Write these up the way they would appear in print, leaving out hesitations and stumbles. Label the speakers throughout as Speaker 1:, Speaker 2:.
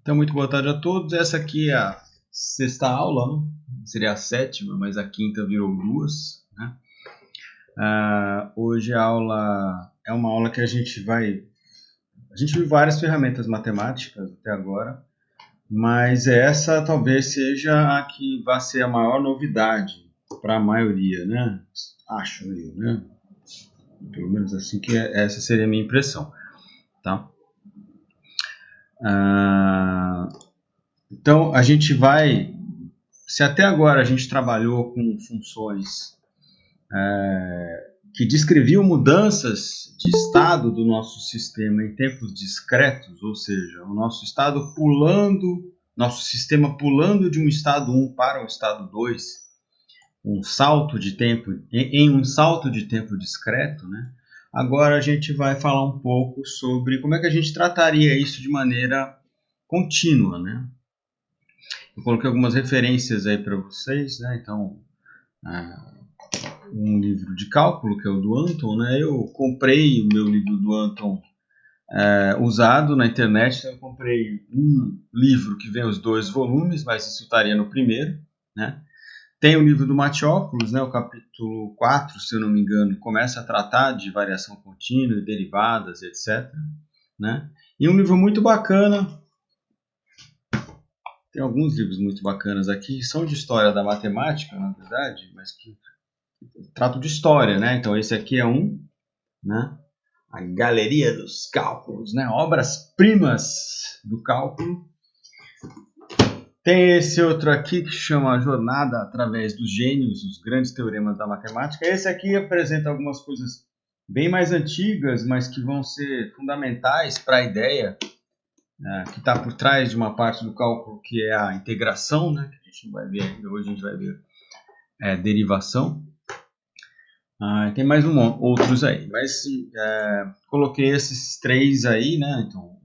Speaker 1: Então, muito boa tarde a todos. Essa aqui é a sexta aula, né? Seria a sétima, mas a quinta virou duas, né? Hoje a aula é uma aula que a gente viu várias ferramentas matemáticas até agora, mas essa talvez seja a que vai ser a maior novidade para a maioria, né? Acho eu, né? Pelo menos assim que essa seria a minha impressão, tá? Então, a gente vai... Se até agora a gente trabalhou com funções que descreviam mudanças de estado do nosso sistema em tempos discretos, ou seja, o nosso sistema pulando de um estado 1 para o estado 2, um salto de tempo, em um salto de tempo discreto, né? Agora a gente vai falar um pouco sobre como é que a gente trataria isso de maneira contínua, né? Eu coloquei algumas referências aí para vocês, né? Então, um livro de cálculo, que é o do Anton, né? Eu comprei o meu livro do Anton usado na internet, então eu comprei um livro que vem os 2 volumes, mas isso estaria no primeiro, né? Tem o livro do Mathiopoulos, né? O capítulo 4, se eu não me engano, começa a tratar de variação contínua, derivadas, etc., né? E um livro muito bacana. Tem alguns livros muito bacanas aqui, que são de história da matemática, na verdade, mas que tratam de história, né? Então esse aqui é um, né? A Galeria dos Cálculos, né? Obras-primas do cálculo. Tem esse outro aqui que chama A Jornada através dos Gênios, os grandes teoremas da matemática. Esse aqui apresenta algumas coisas bem mais antigas, mas que vão ser fundamentais para a ideia que está por trás de uma parte do cálculo, que é a integração, né? Que a gente não vai ver ainda, hoje a gente vai ver derivação. Tem mais outros aí, mas coloquei esses 3 aí, né? Então, o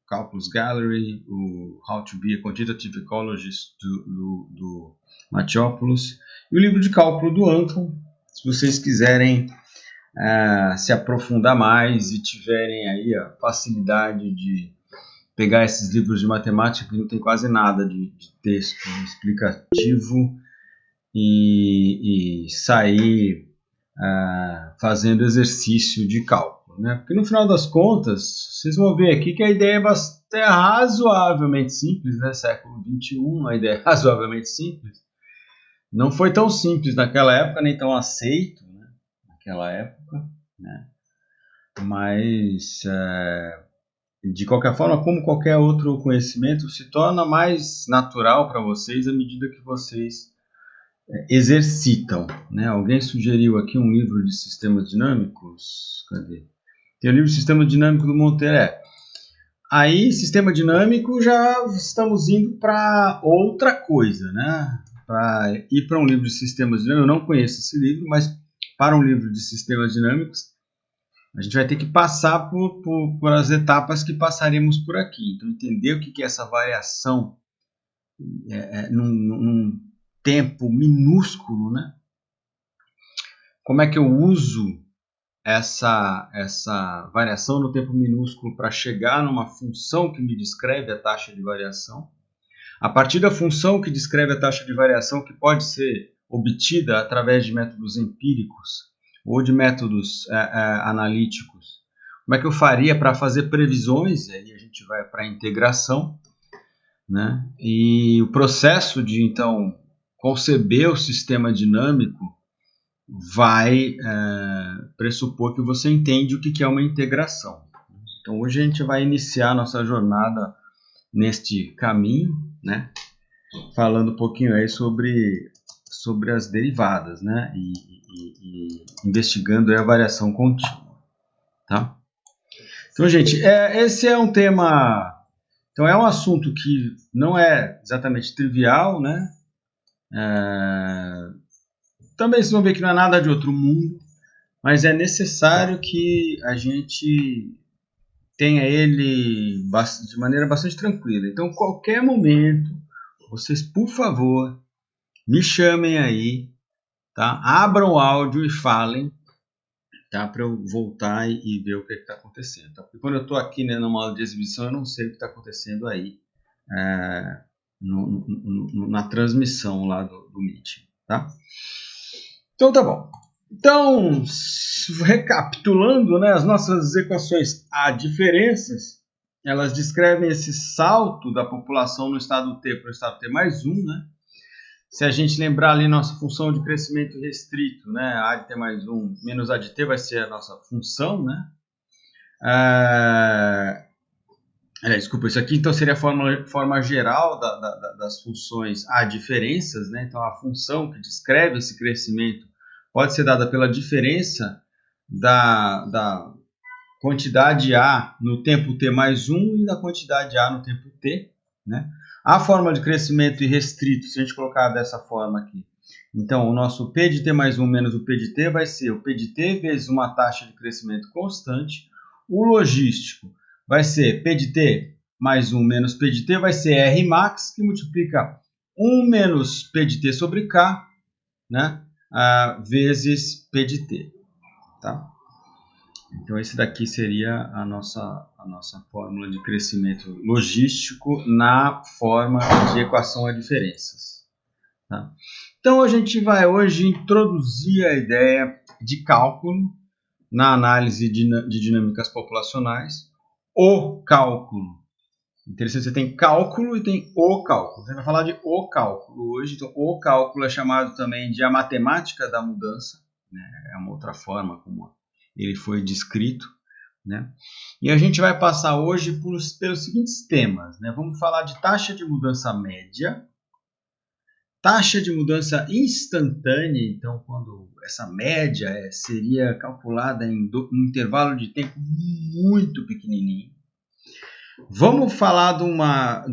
Speaker 1: Calculus Gallery, o How to be a Quantitative Ecologist do Mathiopoulos e o livro de cálculo do Anton, se vocês quiserem se aprofundar mais e tiverem aí a facilidade de pegar esses livros de matemática que não tem quase nada de texto explicativo e sair fazendo exercício de cálculo, né? Porque no final das contas, vocês vão ver aqui que a ideia é razoavelmente simples, né? Século XXI, a ideia é razoavelmente simples. Não foi tão simples naquela época, nem tão aceito, né? Naquela época, né? Mas de qualquer forma, como qualquer outro conhecimento, se torna mais natural para vocês à medida que vocês exercitam, né? Alguém sugeriu aqui um livro de sistemas dinâmicos? Cadê? Tem o livro de Sistema Dinâmico do Monteiro. Aí, sistema dinâmico, já estamos indo para outra coisa, né? Para ir para um livro de sistemas dinâmicos, eu não conheço esse livro, mas para um livro de sistemas dinâmicos, a gente vai ter que passar por as etapas que passaremos por aqui. Então, entender o que é essa variação num tempo minúsculo, né? Como é que eu uso essa variação no tempo minúsculo para chegar numa função que me descreve a taxa de variação. A partir da função que descreve a taxa de variação, que pode ser obtida através de métodos empíricos ou de métodos analíticos, como é que eu faria para fazer previsões? E aí a gente vai para a integração, né? E o processo de, então, conceber o sistema dinâmico vai pressupor que você entende o que é uma integração. Então, hoje a gente vai iniciar nossa jornada neste caminho, né? Falando um pouquinho aí sobre as derivadas, né? E investigando aí a variação contínua, tá? Então, gente, esse é um tema... Então, é um assunto que não é exatamente trivial, né? Também vocês vão ver que não é nada de outro mundo, mas é necessário que a gente tenha ele de maneira bastante tranquila. Então, qualquer momento, vocês, por favor, me chamem aí, tá? Abram o áudio e falem, tá? Para eu voltar e ver o que está acontecendo. Tá? Porque quando eu estou aqui, né, numa aula de exibição, eu não sei o que está acontecendo aí na transmissão lá do Meet, tá? Então tá bom. Então, recapitulando, né, as nossas equações adiferenças, elas descrevem esse salto da população no estado T para o estado T mais 1, né? Se a gente lembrar ali nossa função de crescimento restrito, né, A de T mais 1 menos A de T vai ser a nossa função, né? Desculpa, isso aqui então seria a forma geral das funções adiferenças, né? Então a função que descreve esse crescimento pode ser dada pela diferença da quantidade A no tempo T mais 1 e da quantidade A no tempo T, né? A forma de crescimento irrestrito, se a gente colocar dessa forma aqui, então o nosso P de T mais 1 menos o P de T vai ser o P de T vezes uma taxa de crescimento constante. O logístico vai ser P de T mais 1 menos P de T, vai ser R max, que multiplica 1 menos P de T sobre K, né, vezes P de T. Tá? Então, esse daqui seria a nossa fórmula de crescimento logístico na forma de equação a diferenças. Tá? Então, a gente vai hoje introduzir a ideia de cálculo na análise de dinâmicas populacionais. O cálculo. Interessante, você tem cálculo e tem o cálculo. Você vai falar de o cálculo hoje. Então, o cálculo é chamado também de a matemática da mudança, né? É uma outra forma como ele foi descrito, né? E a gente vai passar hoje pelos seguintes temas, né? Vamos falar de taxa de mudança média, taxa de mudança instantânea, então quando essa média seria calculada em um intervalo de tempo muito pequenininho. Vamos falar de uma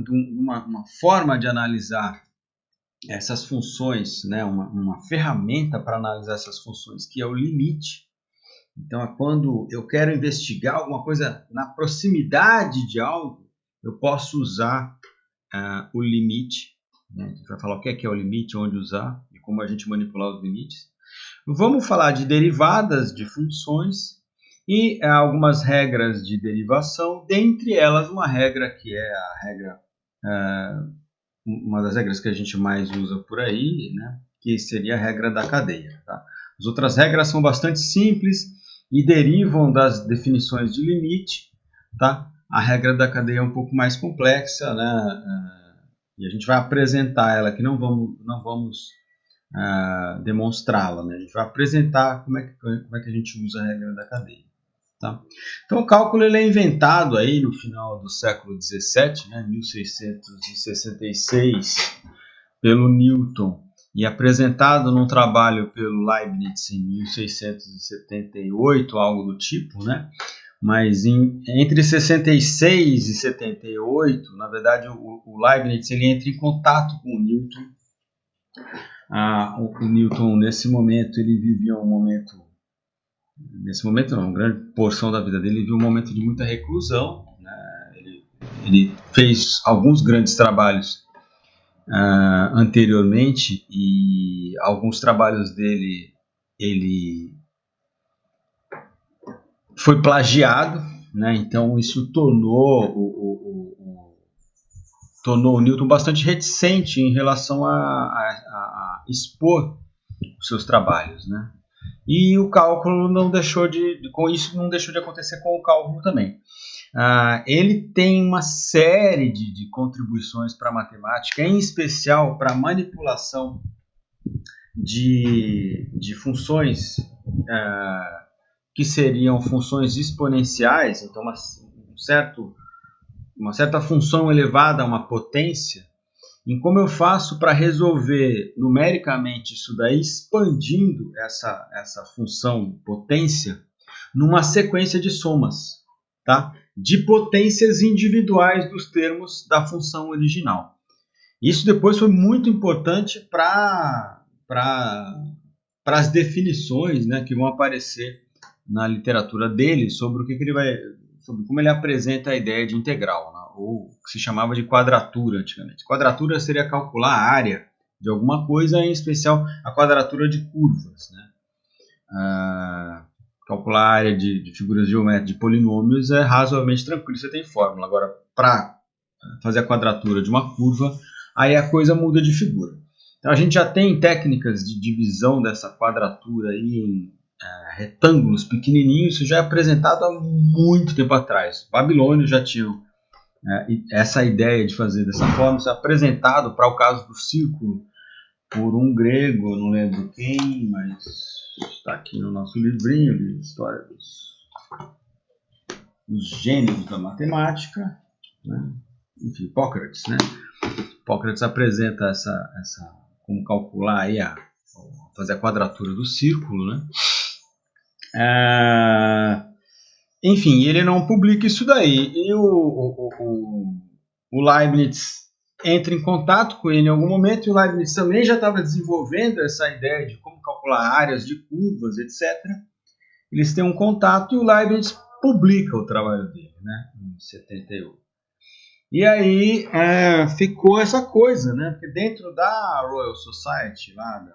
Speaker 1: forma de analisar essas funções, né? Uma ferramenta para analisar essas funções, que é o limite. Então, é quando eu quero investigar alguma coisa na proximidade de algo, eu posso usar o limite. Né? A gente vai falar o que é o limite, onde usar e como a gente manipular os limites. Vamos falar de derivadas de funções e algumas regras de derivação, dentre elas uma regra que é a regra, uma das regras que a gente mais usa por aí, né? Que seria a regra da cadeia. Tá? As outras regras são bastante simples e derivam das definições de limite. Tá? A regra da cadeia é um pouco mais complexa, né? E a gente vai apresentar ela aqui, não vamos demonstrá-la, né? A gente vai apresentar como é que a gente usa a regra da cadeia. Tá? Então o cálculo ele é inventado aí no final do século XVII, né, 1666, pelo Newton e apresentado num trabalho pelo Leibniz em 1678, algo do tipo, né? Mas entre 66 e 78, na verdade, o Leibniz ele entra em contato com o Newton. O Newton, nesse momento, ele vivia um momento... Nesse momento não, uma grande porção da vida dele, ele viu um momento de muita reclusão. Né? Ele fez alguns grandes trabalhos anteriormente e alguns trabalhos dele ele foi plagiado, né? Então isso tornou o Newton bastante reticente em relação a expor os seus trabalhos, né? E o cálculo com isso não deixou de acontecer com o cálculo também. Ele tem uma série de contribuições para a matemática, em especial para a manipulação de funções que seriam funções exponenciais, então uma certa função elevada a uma potência. E como eu faço para resolver numericamente isso daí, expandindo essa função potência numa sequência de somas, tá? De potências individuais dos termos da função original. Isso depois foi muito importante para as definições, né, que vão aparecer na literatura dele sobre o que ele vai, sobre como ele apresenta a ideia de integral, né? Ou que se chamava de quadratura antigamente. Quadratura seria calcular a área de alguma coisa, em especial a quadratura de curvas, né? Calcular a área de figuras geométricas de polinômios é razoavelmente tranquilo, você tem fórmula. Agora, para fazer a quadratura de uma curva, aí a coisa muda de figura. Então a gente já tem técnicas de divisão dessa quadratura aí em retângulos pequenininhos, isso já é apresentado há muito tempo atrás. Os babilônios já tinham essa ideia de fazer dessa forma, isso é apresentado para o caso do círculo por um grego, não lembro quem, mas está aqui no nosso livrinho de história dos gênios da matemática, né? Enfim, Hipócrates, né? Hipócrates apresenta como calcular aí fazer a quadratura do círculo, né? Enfim, ele não publica isso daí. E o Leibniz entra em contato com ele em algum momento, e o Leibniz também já estava desenvolvendo essa ideia de como calcular áreas de curvas, etc. Eles têm um contato e o Leibniz publica o trabalho dele, né, em 78. E aí ficou essa coisa, né, porque dentro da Royal Society, lá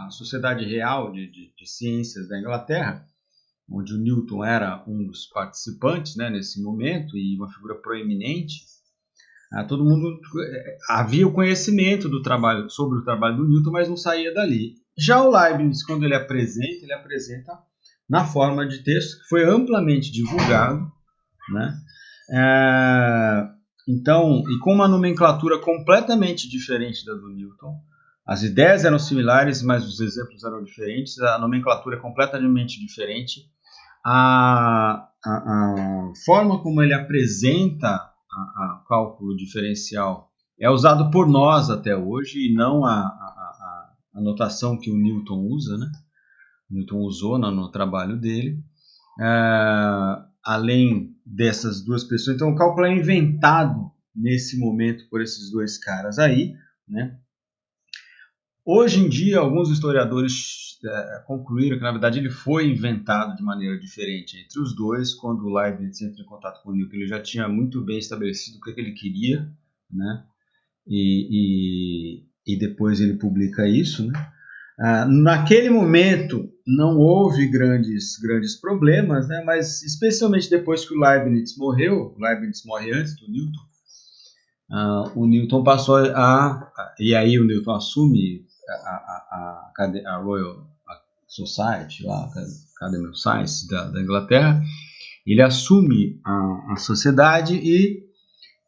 Speaker 1: a Sociedade Real de Ciências da Inglaterra, onde o Newton era um dos participantes, né, nesse momento e uma figura proeminente, todo mundo havia o conhecimento sobre o trabalho do Newton, mas não saía dali. Já o Leibniz, quando ele apresenta na forma de texto, que foi amplamente divulgado, né? Então, e com uma nomenclatura completamente diferente da do Newton. As ideias eram similares, mas os exemplos eram diferentes, a nomenclatura é completamente diferente. A forma como ele apresenta o cálculo diferencial é usado por nós até hoje, e não a notação que o Newton usa, né? O Newton usou no trabalho dele. Além dessas duas pessoas, então o cálculo é inventado nesse momento por esses dois caras aí, né? Hoje em dia, alguns historiadores concluíram que, na verdade, ele foi inventado de maneira diferente entre os dois. Quando o Leibniz entra em contato com o Newton, ele já tinha muito bem estabelecido o que ele queria, né? E depois ele publica isso, né? Naquele momento, não houve grandes problemas, né? Mas especialmente depois que o Leibniz morreu, o Leibniz morre antes do Newton, o Newton passou e aí o Newton assume a Royal Society, lá, a Academy of Science da Inglaterra. Ele assume a sociedade e,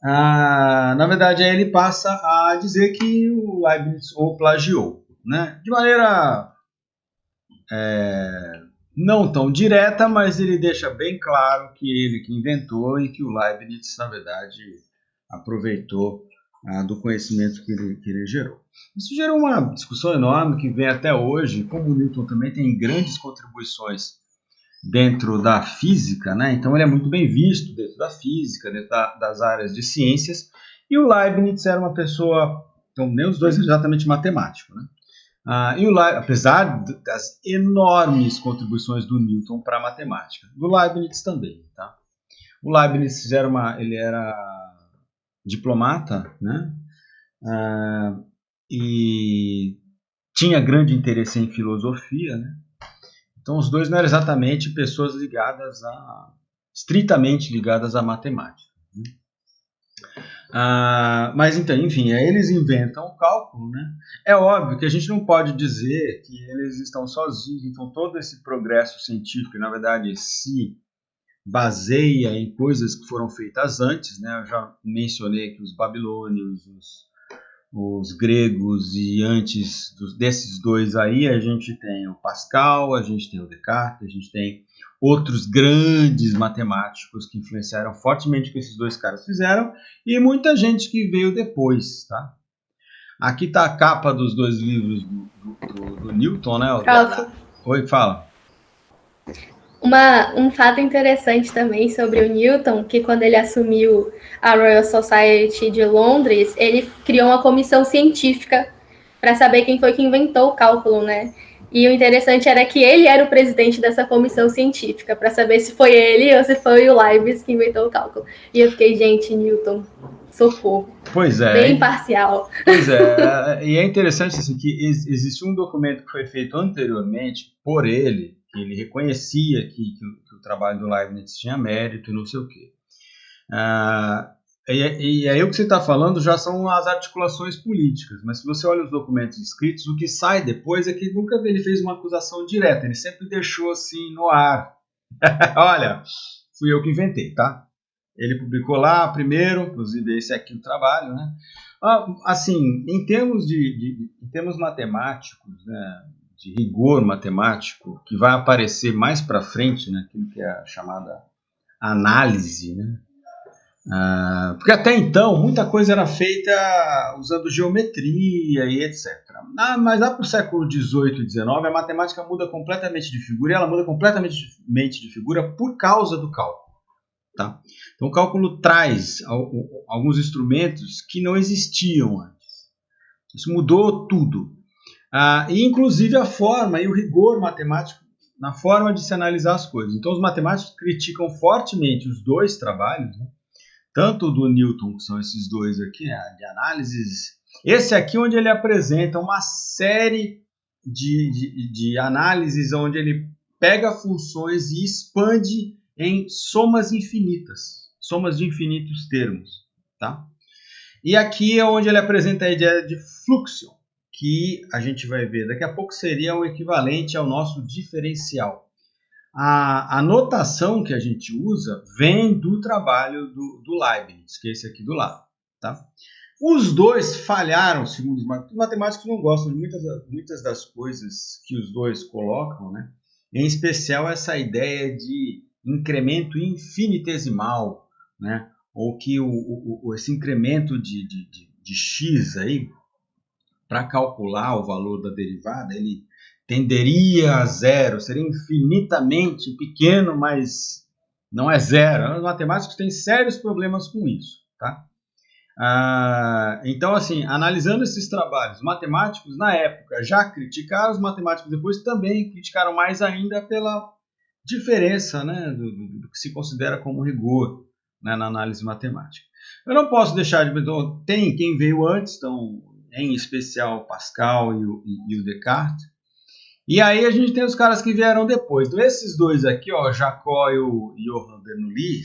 Speaker 1: na verdade, aí ele passa a dizer que o Leibniz o plagiou, né? De maneira não tão direta, mas ele deixa bem claro que ele que inventou e que o Leibniz, na verdade, aproveitou do conhecimento que ele gerou. Isso gerou uma discussão enorme que vem até hoje, como o Newton também tem grandes contribuições dentro da física, né? Então ele é muito bem visto dentro da física, dentro das áreas de ciências, e o Leibniz era uma pessoa, então nem os dois exatamente matemático, né? E o Leibniz, apesar das enormes contribuições do Newton para a matemática, do Leibniz também, tá? O Leibniz ele era diplomata, né? E tinha grande interesse em filosofia, né? Então os dois não eram exatamente pessoas estritamente ligadas à matemática, né? Mas então, enfim, aí eles inventam o cálculo, né? É óbvio que a gente não pode dizer que eles estão sozinhos, então todo esse progresso científico, na verdade, se baseia em coisas que foram feitas antes, né? Eu já mencionei que os babilônios, os gregos, e antes desses dois aí a gente tem o Pascal, a gente tem o Descartes, a gente tem outros grandes matemáticos que influenciaram fortemente o que esses dois caras fizeram, e muita gente que veio depois, tá? Aqui está a capa dos dois livros do Newton, né? Oi, fala.
Speaker 2: Um fato interessante também sobre o Newton, que quando ele assumiu a Royal Society de Londres, ele criou uma comissão científica para saber quem foi que inventou o cálculo, né? E o interessante era que ele era o presidente dessa comissão científica, para saber se foi ele ou se foi o Leibniz que inventou o cálculo. E eu fiquei, gente, Newton, socorro.
Speaker 1: Pois é.
Speaker 2: Bem imparcial.
Speaker 1: Pois é, e é interessante assim, que existe um documento que foi feito anteriormente por ele, que ele reconhecia que o trabalho do Leibniz tinha mérito e não sei o quê. E aí o que você está falando já são as articulações políticas, mas se você olha os documentos escritos, o que sai depois é que nunca ele fez uma acusação direta, ele sempre deixou assim no ar. Olha, fui eu que inventei, tá? Ele publicou lá primeiro, inclusive esse aqui o trabalho, né? Assim, em termos em termos matemáticos, né, de rigor matemático, que vai aparecer mais para frente, né, aquilo que é a chamada análise, né? Porque até então muita coisa era feita usando geometria e etc. Mas lá para o século XVIII e XIX a matemática muda completamente de figura, e ela muda completamente de figura por causa do cálculo. Tá? Então o cálculo traz alguns instrumentos que não existiam antes. Isso mudou tudo. E inclusive a forma e o rigor matemático na forma de se analisar as coisas. Então os matemáticos criticam fortemente os dois trabalhos, né? Tanto do Newton, que são esses dois aqui, de análises. Esse aqui onde ele apresenta uma série de análises onde ele pega funções e expande em somas infinitas, somas de infinitos termos. Tá? E aqui é onde ele apresenta a ideia de fluxo, que a gente vai ver daqui a pouco seria o equivalente ao nosso diferencial. A notação que a gente usa vem do trabalho do Leibniz, que é esse aqui do lado. Tá? Os dois falharam, segundo os matemáticos, não gostam de muitas das coisas que os dois colocam, né? Em especial essa ideia de incremento infinitesimal, né? Ou que esse incremento de x aí, para calcular o valor da derivada, ele tenderia a zero, seria infinitamente pequeno, mas não é zero. Os matemáticos têm sérios problemas com isso. Tá? Então, assim, analisando esses trabalhos, os matemáticos na época já criticaram, os matemáticos depois também criticaram mais ainda pela diferença, né, do que se considera como rigor, né, na análise matemática. Eu não posso deixar de... Então, tem quem veio antes, então, em especial Pascal e o Descartes. E aí a gente tem os caras que vieram depois. Então, esses dois aqui, ó, Jacob e o Johann Bernoulli,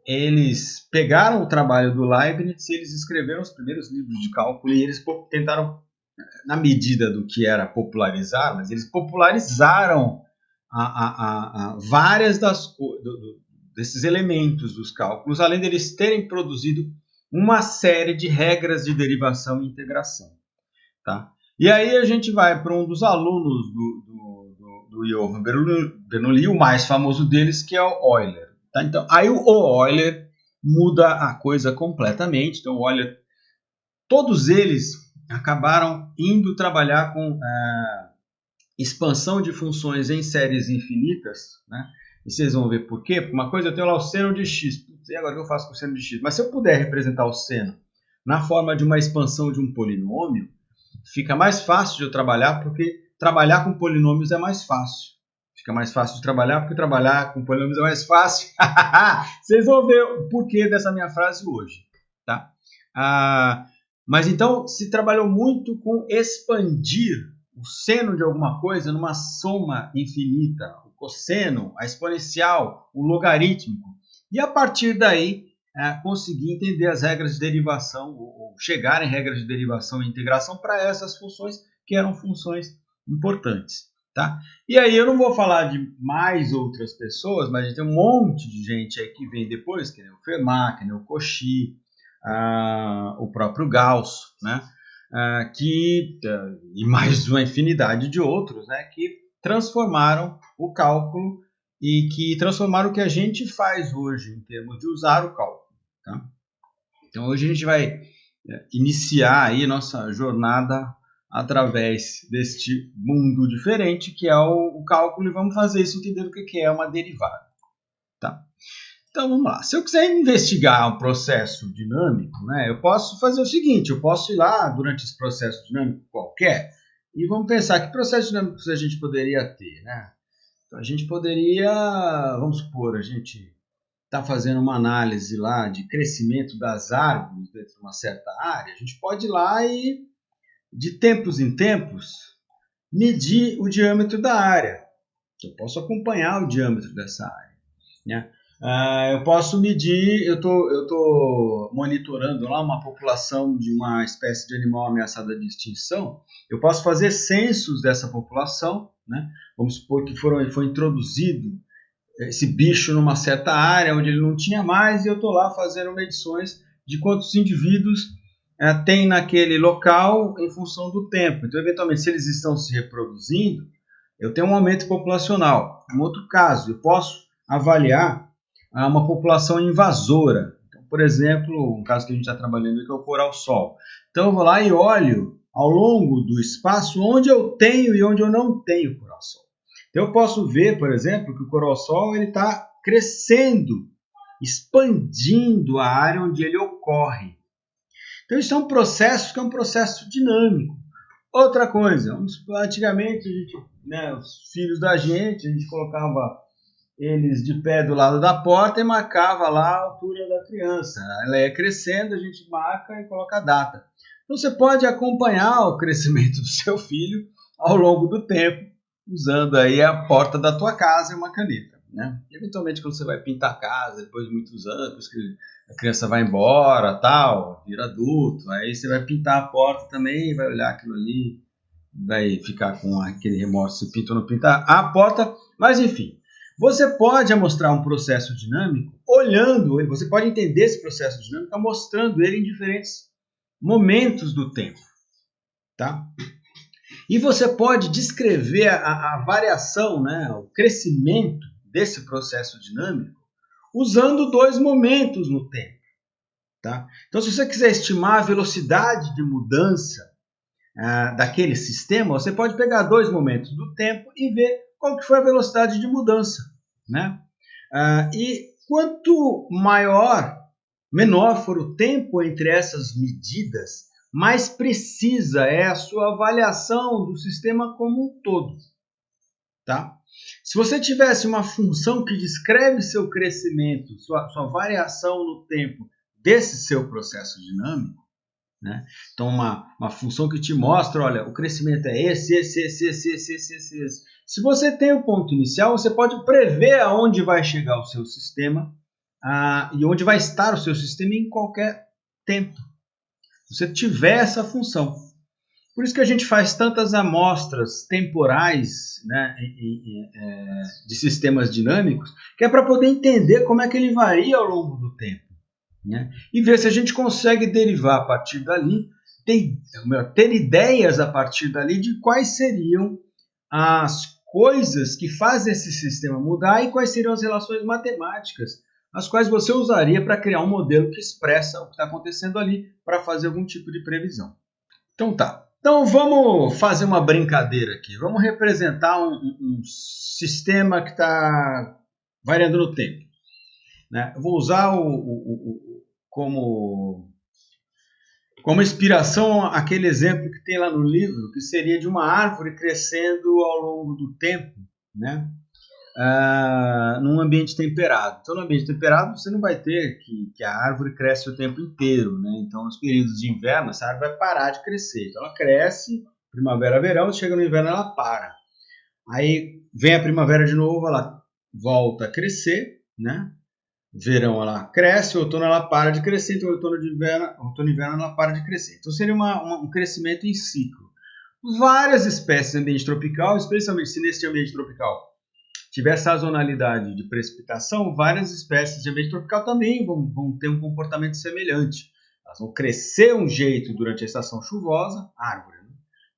Speaker 1: eles pegaram o trabalho do Leibniz e eles escreveram os primeiros livros de cálculo e eles tentaram, na medida do que era popularizar, mas eles popularizaram várias desses elementos dos cálculos, além deles terem produzido uma série de regras de derivação e integração. Tá? E aí a gente vai para um dos alunos do Johann Bernoulli, o mais famoso deles, que é o Euler. Tá? Então, aí o Euler muda a coisa completamente. Então, o Euler, todos eles acabaram indo trabalhar com expansão de funções em séries infinitas, né? E vocês vão ver por quê. Porque uma coisa eu tenho lá o seno de x. E agora o que eu faço com o seno de x? Mas se eu puder representar o seno na forma de uma expansão de um polinômio, fica mais fácil de eu trabalhar, porque trabalhar com polinômios é mais fácil. Fica mais fácil de trabalhar, porque trabalhar com polinômios é mais fácil. Vocês vão ver o porquê dessa minha frase hoje. Tá? Mas então, se trabalhou muito com expandir o seno de alguma coisa numa soma infinita, o cosseno, a exponencial, o logarítmico. E a partir daí, conseguir entender as regras de derivação, ou chegar em regras de derivação e integração para essas funções que eram funções importantes. Tá? E aí eu não vou falar de mais outras pessoas, mas a gente tem um monte de gente aí que vem depois, que nem o Fermat, que nem o Cauchy, o próprio Gauss, né? E mais uma infinidade de outros, né, que transformaram o cálculo e que transformaram o que a gente faz hoje em termos de usar o cálculo. Tá? Então hoje a gente vai iniciar aí nossa jornada através deste mundo diferente que é o cálculo, e vamos fazer isso entendendo o que é uma derivada. Tá? Então vamos lá. Se eu quiser investigar um processo dinâmico, né, eu posso fazer o seguinte: eu posso ir lá durante esse processo dinâmico qualquer e vamos pensar que processo dinâmico a gente poderia ter. Né? Então, a gente poderia, vamos supor, a gente está fazendo uma análise lá de crescimento das árvores dentro de uma certa área, a gente pode ir lá e, de tempos em tempos, medir o diâmetro da área. Eu posso acompanhar o diâmetro dessa área. Né? Eu posso medir, eu tô monitorando lá uma população de uma espécie de animal ameaçada de extinção. Eu posso fazer censos dessa população, né? Vamos supor que foi introduzido esse bicho numa certa área onde ele não tinha mais, e eu estou lá fazendo medições de quantos indivíduos tem naquele local em função do tempo. Então, eventualmente, se eles estão se reproduzindo, eu tenho um aumento populacional. Um outro caso, eu posso avaliar uma população invasora. Então, por exemplo, um caso que a gente está trabalhando aqui é o coral-sol. Então, eu vou lá e olho ao longo do espaço onde eu tenho e onde eu não tenho coral-sol. Então, eu posso ver, por exemplo, que o coral-sol está crescendo, expandindo a área onde ele ocorre. Então, isso é um processo que é um processo dinâmico. Outra coisa, antigamente, os filhos da gente, a gente colocava eles de pé do lado da porta e marcava lá a altura da criança. Ela ia crescendo, a gente marca e coloca a data. Então, você pode acompanhar o crescimento do seu filho ao longo do tempo, usando aí a porta da tua casa e uma caneta, né? Eventualmente, quando você vai pintar a casa, depois de muitos anos, depois que a criança vai embora, tal, vira adulto, aí você vai pintar a porta também, vai olhar aquilo ali, vai ficar com aquele remorso se pinta ou não pinta a porta, mas enfim. Você pode mostrar um processo dinâmico olhando ele, você pode entender esse processo dinâmico mostrando ele em diferentes momentos do tempo, tá? E você pode descrever a variação, né, o crescimento desse processo dinâmico usando dois momentos no tempo, tá? Então, se você quiser estimar a velocidade de mudança daquele sistema, você pode pegar dois momentos do tempo e ver qual que foi a velocidade de mudança, né? E quanto menor for o tempo entre essas medidas, mais precisa é a sua avaliação do sistema como um todo, tá? Se você tivesse uma função que descreve seu crescimento, sua variação no tempo desse seu processo dinâmico, né? Então, uma função que te mostra, olha, o crescimento é esse. Se você tem o ponto inicial, você pode prever aonde vai chegar o seu sistema e onde vai estar o seu sistema em qualquer tempo. Se você tiver essa função. Por isso que a gente faz tantas amostras temporais, né, de sistemas dinâmicos, que é para poder entender como é que ele varia ao longo do tempo, né? E ver se a gente consegue derivar a partir dali, ter ideias a partir dali de quais seriam as coisas que fazem esse sistema mudar e quais seriam as relações matemáticas as quais você usaria para criar um modelo que expressa o que está acontecendo ali para fazer algum tipo de previsão. Então tá. Então vamos fazer uma brincadeira aqui. Vamos representar um sistema que está variando no tempo, né? Eu vou usar como inspiração aquele exemplo que tem lá no livro, que seria de uma árvore crescendo ao longo do tempo, né? Num ambiente temperado. Então, no ambiente temperado, você não vai ter que a árvore cresce o tempo inteiro, né? Então, nos períodos de inverno, essa árvore vai parar de crescer. Então, ela cresce, primavera, verão, chega no inverno, ela para. Aí, vem a primavera de novo, ela volta a crescer, né? Verão, ela cresce, outono, ela para de crescer, então, outono e inverno, ela para de crescer. Então, seria um crescimento em ciclo. Várias espécies de ambiente tropical, especialmente se nesse ambiente tropical tiver sazonalidade de precipitação, várias espécies de ambiente tropical também vão ter um comportamento semelhante. Elas vão crescer um jeito durante a estação chuvosa, árvore, né?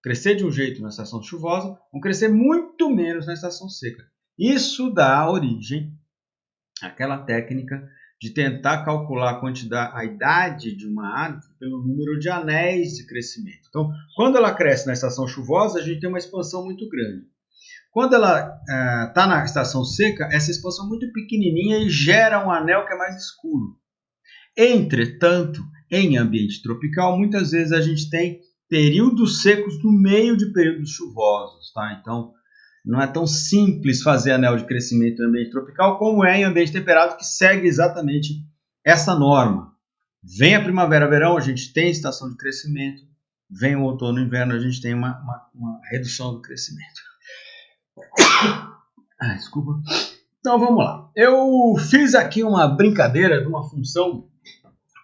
Speaker 1: Crescer de um jeito na estação chuvosa, vão crescer muito menos na estação seca. Isso dá origem àquela técnica de tentar calcular a idade de uma árvore pelo número de anéis de crescimento. Então, quando ela cresce na estação chuvosa, a gente tem uma expansão muito grande. Quando ela está na estação seca, essa expansão é muito pequenininha e gera um anel que é mais escuro. Entretanto, em ambiente tropical, muitas vezes a gente tem períodos secos no meio de períodos chuvosos, tá? Então, não é tão simples fazer anel de crescimento em ambiente tropical como é em ambiente temperado, que segue exatamente essa norma. Vem a primavera, verão, a gente tem estação de crescimento. Vem o outono, inverno, a gente tem uma redução do crescimento. Desculpa. Então vamos lá. Eu fiz aqui uma brincadeira de uma função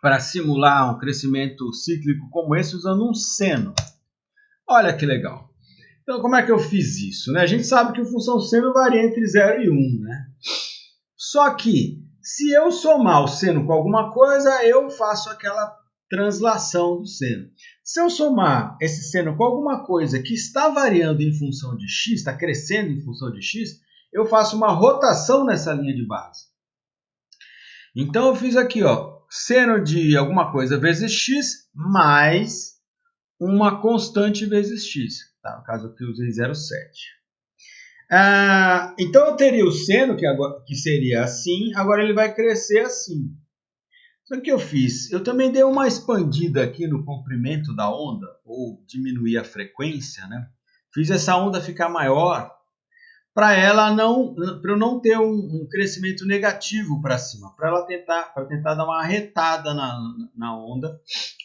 Speaker 1: para simular um crescimento cíclico como esse usando um seno. Olha que legal. Então como é que eu fiz isso, né? A gente sabe que a função seno varia entre 0 e 1, né? Só que se eu somar o seno com alguma coisa, eu faço aquela translação do seno. Se eu somar esse seno com alguma coisa que está variando em função de x, está crescendo em função de x, eu faço uma rotação nessa linha de base. Então eu fiz aqui, ó, seno de alguma coisa vezes x mais uma constante vezes x. Tá? No caso aqui eu usei 0,7. Então eu teria o seno, que seria assim, agora ele vai crescer assim. Então o que eu fiz? Eu também dei uma expandida aqui no comprimento da onda, ou diminuir a frequência, né? Fiz essa onda ficar maior, para eu não ter um crescimento negativo para cima, para tentar dar uma arretada na onda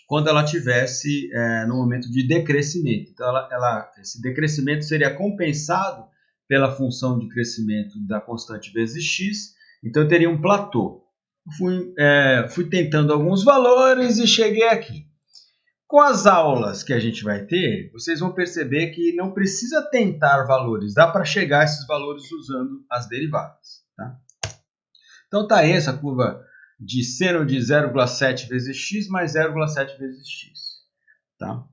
Speaker 1: quando ela tivesse no momento de decrescimento. Então esse decrescimento seria compensado pela função de crescimento da constante vezes x, então eu teria um platô. Fui tentando alguns valores e cheguei aqui. Com as aulas que a gente vai ter, vocês vão perceber que não precisa tentar valores, dá para chegar a esses valores usando as derivadas. Tá? Então tá aí essa curva de seno de 0,7 vezes x mais 0,7 vezes x. Tá?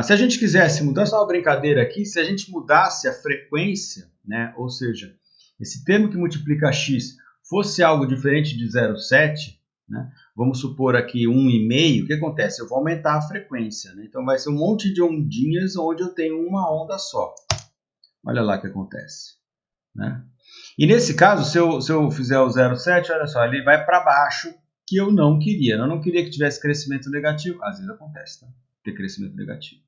Speaker 1: Se a gente quisesse mudar, só uma brincadeira aqui, se a gente mudasse a frequência, né, ou seja, esse termo que multiplica x fosse algo diferente de 0,7, né, vamos supor aqui 1,5, o que acontece? Eu vou aumentar a frequência, né? Então vai ser um monte de ondinhas onde eu tenho uma onda só. Olha lá o que acontece. Né? E nesse caso, se eu fizer o 0,7, olha só, ele vai para baixo, que eu não queria. Eu não queria que tivesse crescimento negativo. Às vezes acontece, tá? Ter crescimento negativo.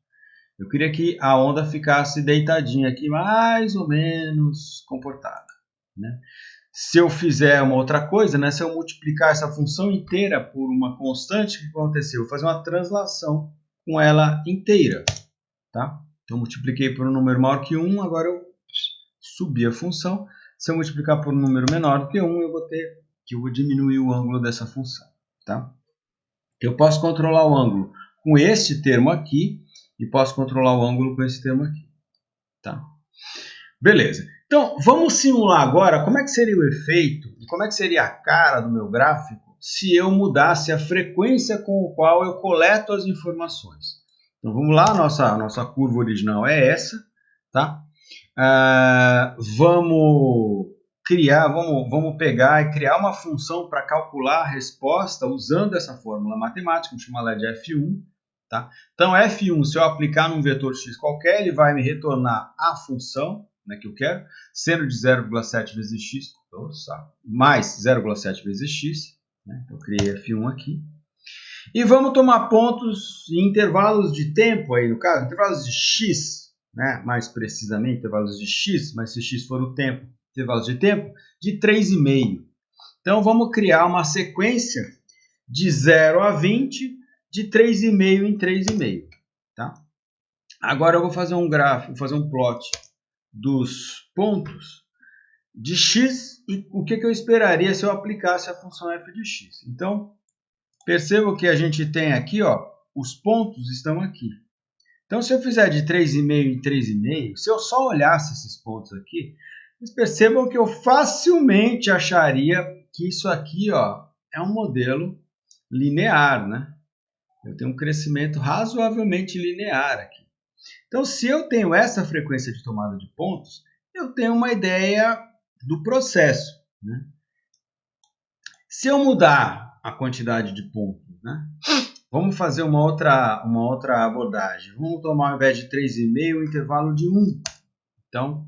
Speaker 1: Eu queria que a onda ficasse deitadinha aqui, mais ou menos comportada. Né? Se eu fizer uma outra coisa, né, se eu multiplicar essa função inteira por uma constante, o que aconteceu? Eu vou fazer uma translação com ela inteira. Tá? Então, eu multipliquei por um número maior que 1, agora eu subi a função. Se eu multiplicar por um número menor do que 1, eu vou diminuir o ângulo dessa função. Tá? Eu posso controlar o ângulo com este termo aqui e posso controlar o ângulo com esse termo aqui. Tá? Beleza. Então, vamos simular agora como é que seria o efeito e como é que seria a cara do meu gráfico se eu mudasse a frequência com a qual eu coleto as informações. Então, vamos lá, nossa curva original é essa. Tá? Vamos pegar e criar uma função para calcular a resposta usando essa fórmula matemática, vamos chamar ela de F1. Tá? Então, F1, se eu aplicar num vetor x qualquer, ele vai me retornar a função, né, que eu quero, seno de 0,7 vezes x, mais 0,7 vezes x. Né? Então, eu criei F1 aqui. E vamos tomar pontos em intervalos de tempo, aí no caso, intervalos de x, né? Mais precisamente, intervalos de x, mas se x for o tempo, intervalos de tempo, de 3,5. Então, vamos criar uma sequência de 0 a 20, de 3,5 em 3,5. Tá? Agora eu vou fazer um gráfico, vou fazer um plot dos pontos de x e o que eu esperaria se eu aplicasse a função f de x. Então, perceba que a gente tem aqui, ó, os pontos estão aqui. Então, se eu fizer de 3,5 em 3,5, se eu só olhasse esses pontos aqui, vocês percebam que eu facilmente acharia que isso aqui, ó, é um modelo linear, né? Eu tenho um crescimento razoavelmente linear aqui. Então, se eu tenho essa frequência de tomada de pontos, eu tenho uma ideia do processo. Né? Se eu mudar a quantidade de pontos, né? Vamos fazer uma outra abordagem. Vamos tomar, ao invés de 3,5, um intervalo de 1. Então,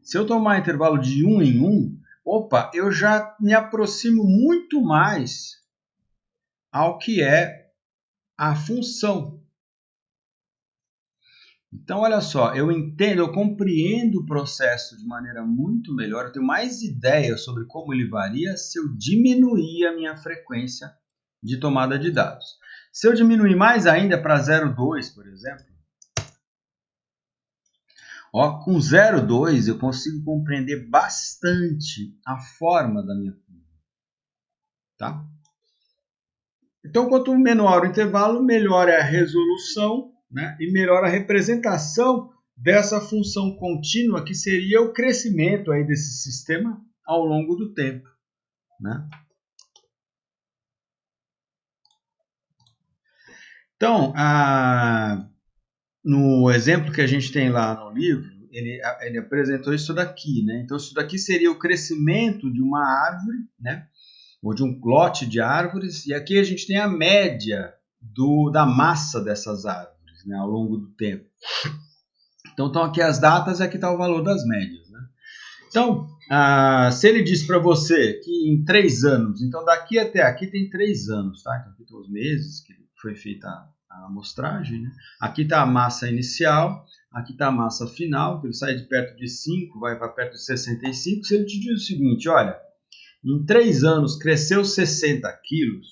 Speaker 1: se eu tomar intervalo de 1 em 1, opa, eu já me aproximo muito mais ao que é a função. Então, olha só, eu entendo, eu compreendo o processo de maneira muito melhor, eu tenho mais ideia sobre como ele varia se eu diminuir a minha frequência de tomada de dados. Se eu diminuir mais ainda para 0,2, por exemplo, Ó, com 0,2 eu consigo compreender bastante a forma da minha curva. Tá? Então, quanto menor o intervalo, melhor é a resolução, né? E melhor a representação dessa função contínua, que seria o crescimento aí desse sistema ao longo do tempo. Né? Então, no exemplo que a gente tem lá no livro, ele apresentou isso daqui. Né? Então, isso daqui seria o crescimento de uma árvore, né? Ou de um lote de árvores, e aqui a gente tem a média da massa dessas árvores, né, ao longo do tempo. Então estão aqui as datas e aqui está o valor das médias. Né? Então, se ele diz para você que em 3 anos, então daqui até aqui tem 3 anos, tá? Então aqui estão os meses que foi feita a amostragem. Né? Aqui está a massa inicial, aqui está a massa final, que ele sai de perto de 5, vai para perto de 65. Se ele te diz o seguinte, olha, em 3 anos cresceu 60 quilos,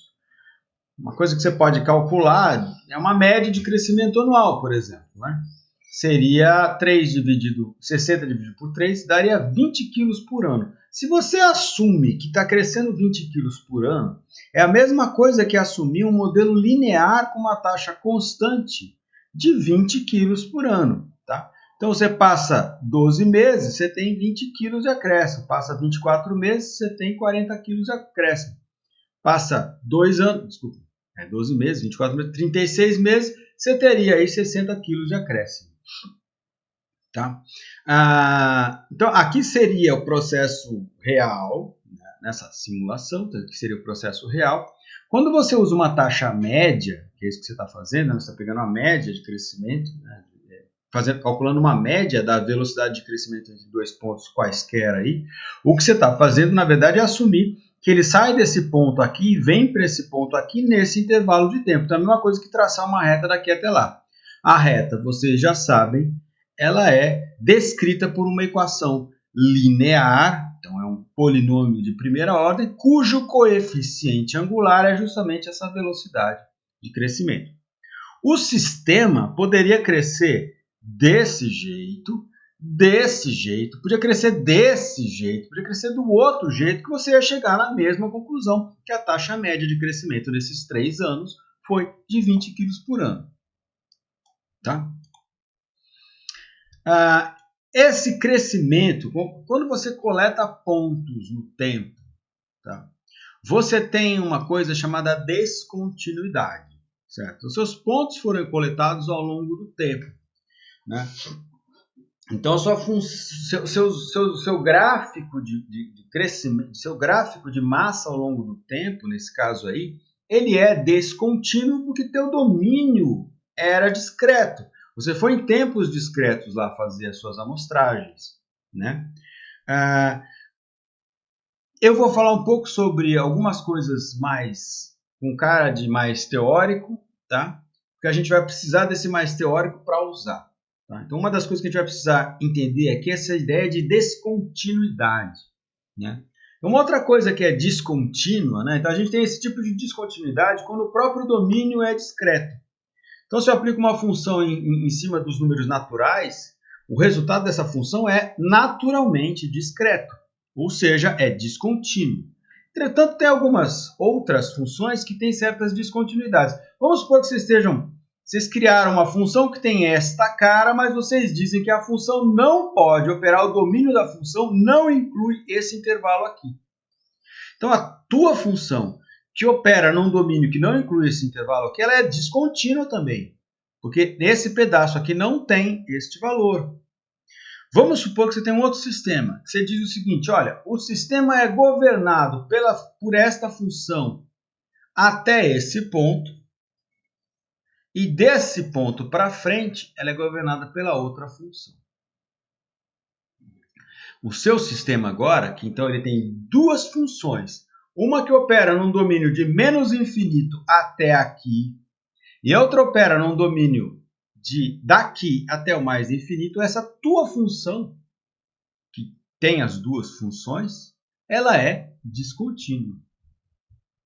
Speaker 1: uma coisa que você pode calcular é uma média de crescimento anual, por exemplo. Né? Seria 60 dividido por 3, daria 20 quilos por ano. Se você assume que está crescendo 20 quilos por ano, é a mesma coisa que assumir um modelo linear com uma taxa constante de 20 quilos por ano. Tá? Então, você passa 12 meses, você tem 20 quilos de acréscimo. Passa 24 meses, você tem 40 quilos de acréscimo. Passa 2 anos, desculpa, 12 meses, 24 meses, 36 meses, você teria aí 60 quilos de acréscimo. Tá? Então, aqui seria o processo real, né, nessa simulação, que seria o processo real. Quando você usa uma taxa média, que é isso que você está fazendo, né, você está pegando uma média de crescimento, né, calculando uma média da velocidade de crescimento entre 2 pontos quaisquer aí, o que você está fazendo, na verdade, é assumir que ele sai desse ponto aqui e vem para esse ponto aqui nesse intervalo de tempo. Então, é a mesma coisa que traçar uma reta daqui até lá. A reta, vocês já sabem, ela é descrita por uma equação linear, então é um polinômio de primeira ordem, cujo coeficiente angular é justamente essa velocidade de crescimento. O sistema poderia crescer desse jeito, podia crescer desse jeito, podia crescer do outro jeito, que você ia chegar na mesma conclusão, que a taxa média de crescimento desses 3 anos foi de 20 quilos por ano. Tá? Esse crescimento, quando você coleta pontos no tempo, tá? Você tem uma coisa chamada descontinuidade. Certo? Os seus pontos foram coletados ao longo do tempo. Né? Então, seu gráfico de crescimento, seu gráfico de massa ao longo do tempo, nesse caso aí, ele é descontínuo porque teu domínio era discreto. Você foi em tempos discretos lá fazer as suas amostragens. Né? Eu vou falar um pouco sobre algumas coisas mais com cara de mais teórico, tá? Porque a gente vai precisar desse mais teórico para usar. Tá? Então, uma das coisas que a gente vai precisar entender aqui é essa ideia de descontinuidade. Né? Uma outra coisa que é descontínua, né? Então a gente tem esse tipo de descontinuidade quando o próprio domínio é discreto. Então, se eu aplico uma função em cima dos números naturais, o resultado dessa função é naturalmente discreto, ou seja, é descontínuo. Entretanto, tem algumas outras funções que têm certas descontinuidades. Vamos supor que vocês criaram uma função que tem esta cara, mas vocês dizem que a função não pode operar, o domínio da função não inclui esse intervalo aqui. Então, a tua função que opera num domínio que não inclui esse intervalo aqui, ela é descontínua também, porque nesse pedaço aqui não tem este valor. Vamos supor que você tem um outro sistema. Você diz o seguinte, olha, o sistema é governado por esta função até esse ponto, e desse ponto para frente, ela é governada pela outra função. O seu sistema agora, que então ele tem duas funções, uma que opera num domínio de menos infinito até aqui, e a outra opera num domínio de daqui até o mais infinito. Essa tua função, que tem as duas funções, ela é descontínua.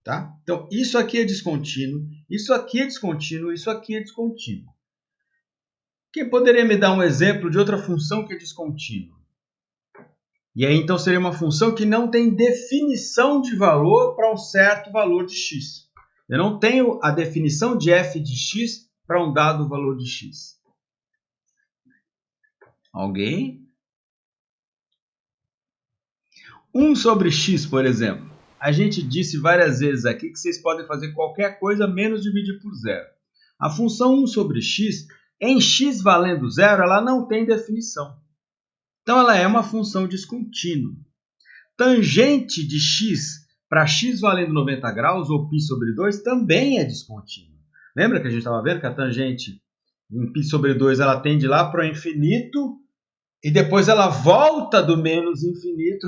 Speaker 1: Tá? Então, isso aqui é descontínuo, isso aqui é descontínuo, isso aqui é descontínuo. Quem poderia me dar um exemplo de outra função que é descontínua? E aí, então, seria uma função que não tem definição de valor para um certo valor de x. Eu não tenho a definição de f de x para um dado valor de x. Alguém? 1 sobre x, por exemplo. A gente disse várias vezes aqui que vocês podem fazer qualquer coisa menos dividir por zero. A função 1 sobre x, em x valendo zero, ela não tem definição. Então, ela é uma função descontínua. Tangente de x para x valendo 90 graus, ou π sobre 2, também é descontínua. Lembra que a gente estava vendo que a tangente em π sobre 2 ela tende lá para o infinito e depois ela volta do menos infinito.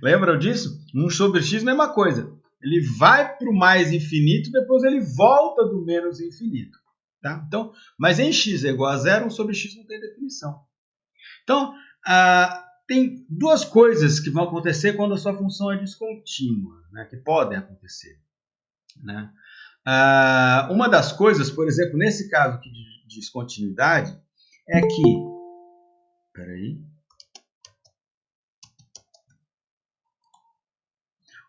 Speaker 1: Lembram disso? 1 sobre x, mesma coisa. Ele vai para o mais infinito e depois ele volta do menos infinito. Tá? Então, mas em x é igual a zero, 1 sobre x não tem definição. Então, tem duas coisas que vão acontecer quando a sua função é descontínua, né, que podem acontecer. Né? Uma das coisas, por exemplo, nesse caso aqui de descontinuidade, é que... Peraí.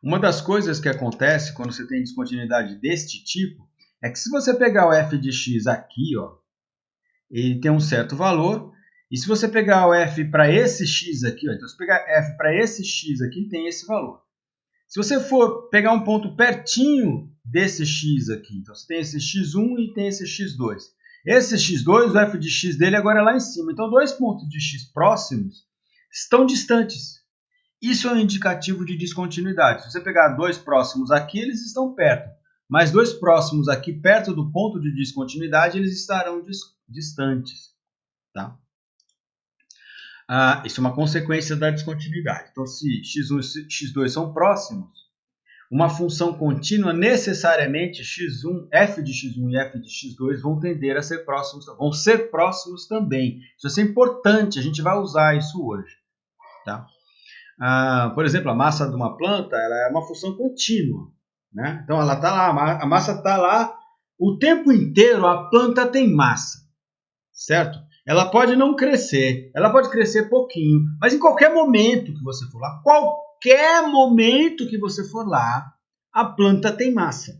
Speaker 1: Uma das coisas que acontece quando você tem descontinuidade deste tipo é que se você pegar o f de x aqui, ó, ele tem um certo valor, e se você pegar o f para esse x aqui, ó, então se pegar f para esse x aqui, tem esse valor. Se você for pegar um ponto pertinho desse x aqui, então você tem esse x1 e tem esse x2. Esse x2, o f de x dele agora é lá em cima. Então, dois pontos de x próximos estão distantes. Isso é um indicativo de descontinuidade. Se você pegar dois próximos aqui, eles estão perto. Mas dois próximos aqui, perto do ponto de descontinuidade, eles estarão distantes. Tá? Isso é uma consequência da descontinuidade. Então, se x1 e x2 são próximos, uma função contínua, necessariamente x1, f de x1 e f de x2 vão tender a ser próximos, vão ser próximos também. Isso é importante, a gente vai usar isso hoje. Tá? Por exemplo, a massa de uma planta ela é uma função contínua. Né? Então, ela está lá, a massa está lá, o tempo inteiro a planta tem massa. Certo? Ela pode não crescer, ela pode crescer pouquinho, mas em qualquer momento que você for lá, qualquer momento que você for lá, a planta tem massa.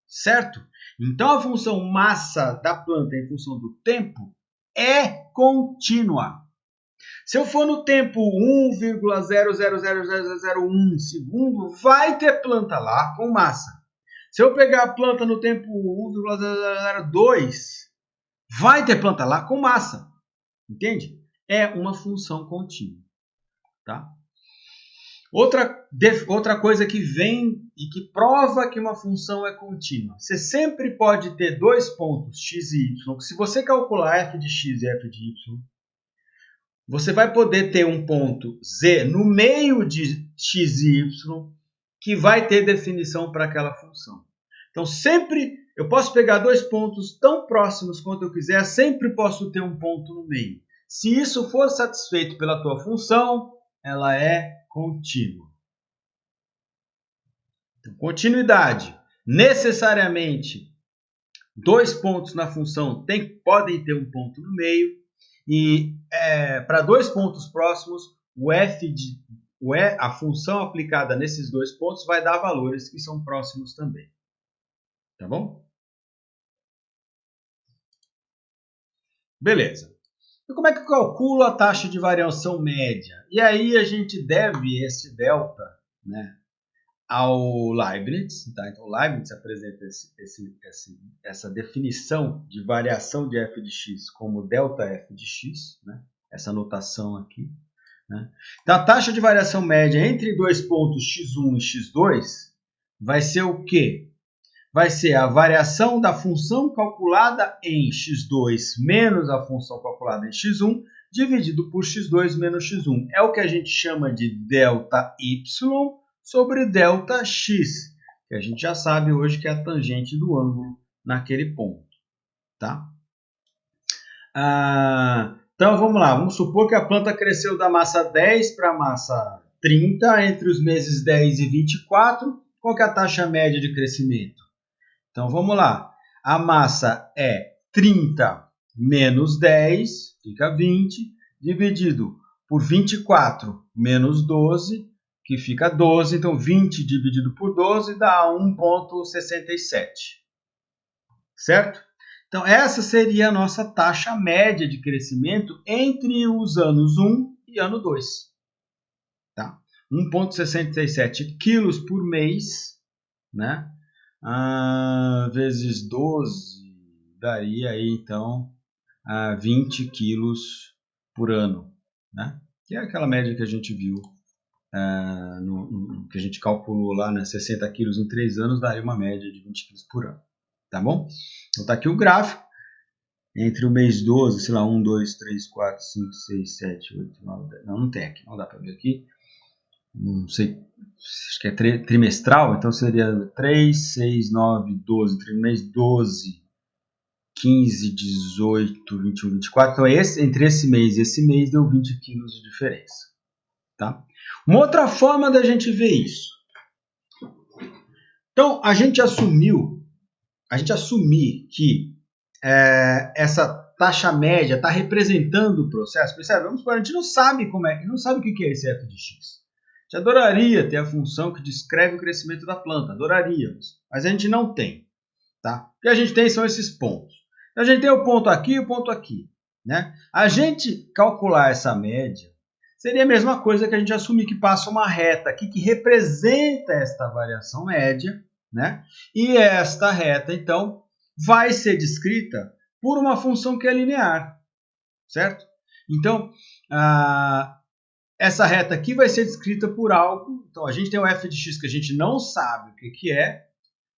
Speaker 1: Certo? Então, a função massa da planta em função do tempo é contínua. Se eu for no tempo 1,0000001 segundo, vai ter planta lá com massa. Se eu pegar a planta no tempo 1,002, vai ter planta lá com massa. Entende? É uma função contínua. Tá? Outra coisa que vem e que prova que uma função é contínua. Você sempre pode ter dois pontos x e y. Se você calcular f de x e f de y, você vai poder ter um ponto z no meio de x e y que vai ter definição para aquela função. Então, sempre eu posso pegar dois pontos tão próximos quanto eu quiser, sempre posso ter um ponto no meio. Se isso for satisfeito pela tua função, ela é contínua. Então, continuidade. Necessariamente, dois pontos na função podem ter um ponto no meio. E para dois pontos próximos, a função aplicada nesses dois pontos vai dar valores que são próximos também. Tá bom? Beleza. E como é que eu calculo a taxa de variação média? E aí a gente deve esse delta, né, ao Leibniz. Tá? Então, o Leibniz apresenta essa definição de variação de f de x como delta f de x, né? Essa notação aqui. Né? Então, a taxa de variação média entre dois pontos x1 e x2 vai ser o quê? Vai ser a variação da função calculada em x2 menos a função calculada em x1 dividido por x2 menos x1. É o que a gente chama de delta y sobre delta x, que a gente já sabe hoje que é a tangente do ângulo naquele ponto. Tá? Então, vamos lá. Vamos supor que a planta cresceu da massa 10 para a massa 30 entre os meses 10 e 24. Qual que é a taxa média de crescimento? Então, vamos lá. A massa é 30 menos 10, fica 20, dividido por 24 menos 12, que fica 12. Então, 20 dividido por 12 dá 1,67. Certo? Então, essa seria a nossa taxa média de crescimento entre os anos 1 e ano 2. Tá? 1,67 quilos por mês, né? Vezes 12 daria aí, então, 20 quilos por ano, né? Que é aquela média que a gente viu, que a gente calculou lá, né? 60 quilos em 3 anos daria uma média de 20 quilos por ano, tá bom? Então tá aqui o gráfico, entre o mês 12, sei lá, 1, 2, 3, 4, 5, 6, 7, 8, 9, 10, não tem aqui, não dá para ver aqui, não sei, acho que é trimestral, então seria 3, 6, 9, 12, mês 12, 15, 18, 21, 24, então entre esse mês e esse mês deu 20 quilos de diferença, tá? Uma outra forma da gente ver isso, então a gente assumir que essa taxa média está representando o processo, percebe? Vamos supor, a gente não sabe não sabe o que é esse f de x. A gente adoraria ter a função que descreve o crescimento da planta, adoraríamos, mas a gente não tem, tá? O que a gente tem são esses pontos. Então, a gente tem o ponto aqui e o ponto aqui, né? A gente calcular essa média seria a mesma coisa que a gente assumir que passa uma reta aqui que representa esta variação média, né? E esta reta, então, vai ser descrita por uma função que é linear, certo? Então, essa reta aqui vai ser descrita por algo. Então, a gente tem o f de x que a gente não sabe o que é,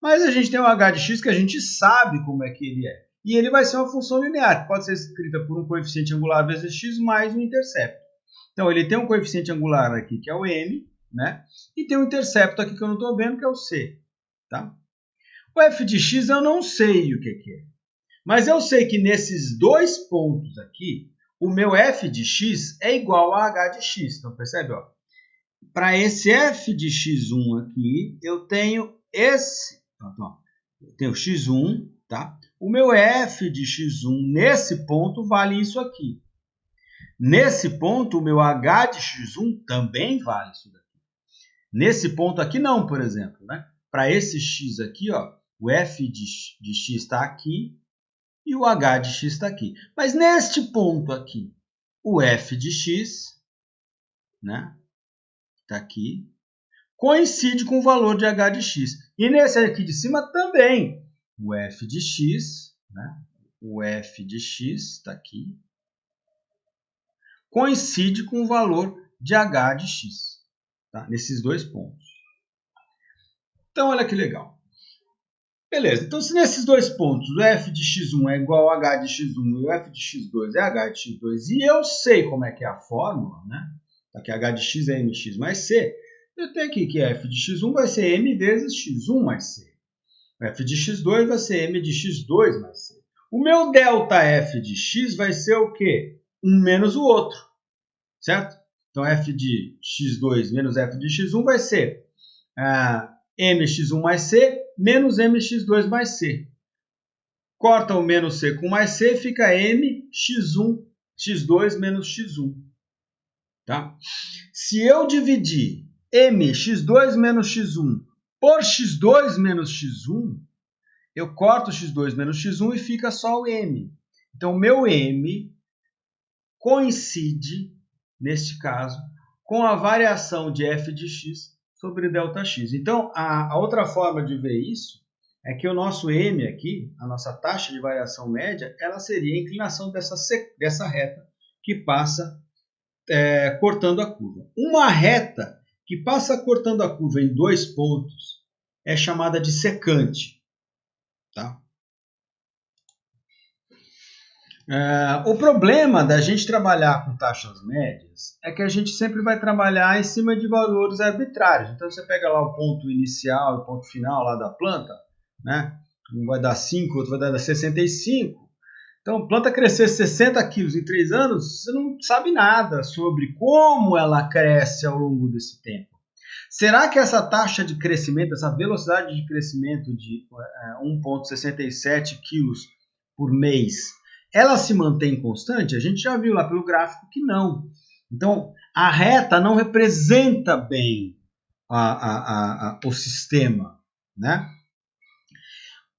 Speaker 1: mas a gente tem o h de x que a gente sabe como é que ele é. E ele vai ser uma função linear, que pode ser escrita por um coeficiente angular vezes x mais um intercepto. Então, ele tem um coeficiente angular aqui, que é o m, né? E tem um intercepto aqui que eu não estou vendo, que é o c, tá? O f de x eu não sei o que é. Mas eu sei que nesses dois pontos aqui, o meu f de x é igual a h de x. Então, percebe? Para esse f de x1 aqui, eu tenho esse... eu tenho x1, tá? O meu f de x1 nesse ponto vale isso aqui. Nesse ponto, o meu h de x1 também vale isso daqui. Nesse ponto aqui não, por exemplo, né? Para esse x aqui, o f de x está aqui e o h de x está aqui. Mas neste ponto aqui, o f de x, né, está aqui, coincide com o valor de h de x. E nesse aqui de cima também, o f de x, né, o f de x está aqui, coincide com o valor de h de x, tá? Nesses dois pontos. Então, olha que legal. Beleza, então se nesses dois pontos o f de x1 é igual a h de x1 e o f de x2 é h de x2, e eu sei como é que é a fórmula, né? Aqui h de x é mx mais c, eu tenho aqui que f de x1 vai ser m vezes x1 mais c. O f de x2 vai ser m de x2 mais c. O meu delta f de x vai ser o quê? Um menos o outro, certo? Então f de x2 menos f de x1 vai ser mx1 mais c menos mx2 mais c. Corta o menos c com mais c, fica mx1, x2 menos x1. Tá? Se eu dividir mx2 menos x1 por x2 menos x1, eu corto x2 menos x1 e fica só o m. Então, o meu m coincide, neste caso, com a variação de f de x sobre ΔX. Então, a outra forma de ver isso é que o nosso m aqui, a nossa taxa de variação média, ela seria a inclinação dessa reta que passa cortando a curva. Uma reta que passa cortando a curva em dois pontos é chamada de secante. Tá? O problema da gente trabalhar com taxas médias é que a gente sempre vai trabalhar em cima de valores arbitrários. Então, você pega lá o ponto inicial e o ponto final lá da planta, né? Um vai dar 5, outro vai dar 65. Então, a planta crescer 60 quilos em 3 anos, você não sabe nada sobre como ela cresce ao longo desse tempo. Será que essa taxa de crescimento, essa velocidade de crescimento de 1,67 quilos por mês, ela se mantém constante? A gente já viu lá pelo gráfico que não. Então, a reta não representa bem o sistema, né?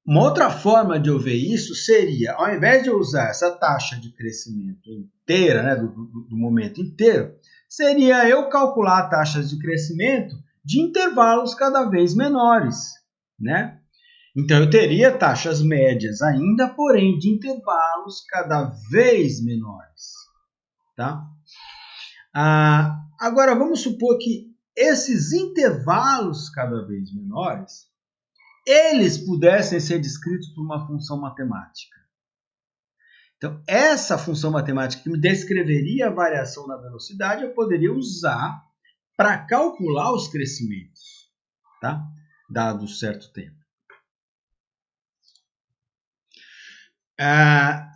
Speaker 1: Uma outra forma de eu ver isso seria, ao invés de eu usar essa taxa de crescimento inteira, né, do momento inteiro, seria eu calcular taxas de crescimento de intervalos cada vez menores, né? Então, eu teria taxas médias ainda, porém de intervalos cada vez menores, tá? Agora, vamos supor que esses intervalos cada vez menores, eles pudessem ser descritos por uma função matemática. Então, essa função matemática que me descreveria a variação na velocidade, eu poderia usar para calcular os crescimentos, tá? Dado certo tempo.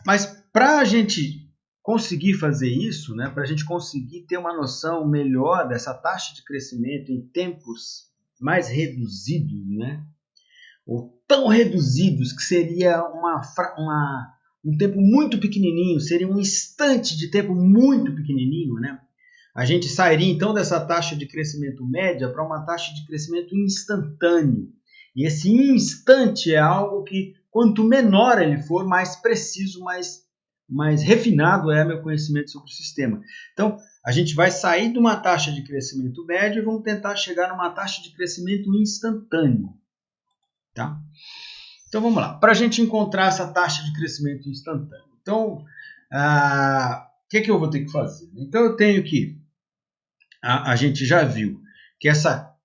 Speaker 1: Mas para a gente conseguir fazer isso, né, para a gente conseguir ter uma noção melhor dessa taxa de crescimento em tempos mais reduzidos, né, ou tão reduzidos que seria um tempo muito pequenininho, seria um instante de tempo muito pequenininho, né? A gente sairia então dessa taxa de crescimento média para uma taxa de crescimento instantâneo. E esse instante é algo que, quanto menor ele for, mais preciso, mais refinado é meu conhecimento sobre o sistema. Então, a gente vai sair de uma taxa de crescimento médio e vamos tentar chegar numa taxa de crescimento instantâneo. Tá? Então, vamos lá. Para a gente encontrar essa taxa de crescimento instantâneo. Então, o que eu vou ter que fazer? Então, eu tenho que... A gente já viu que essa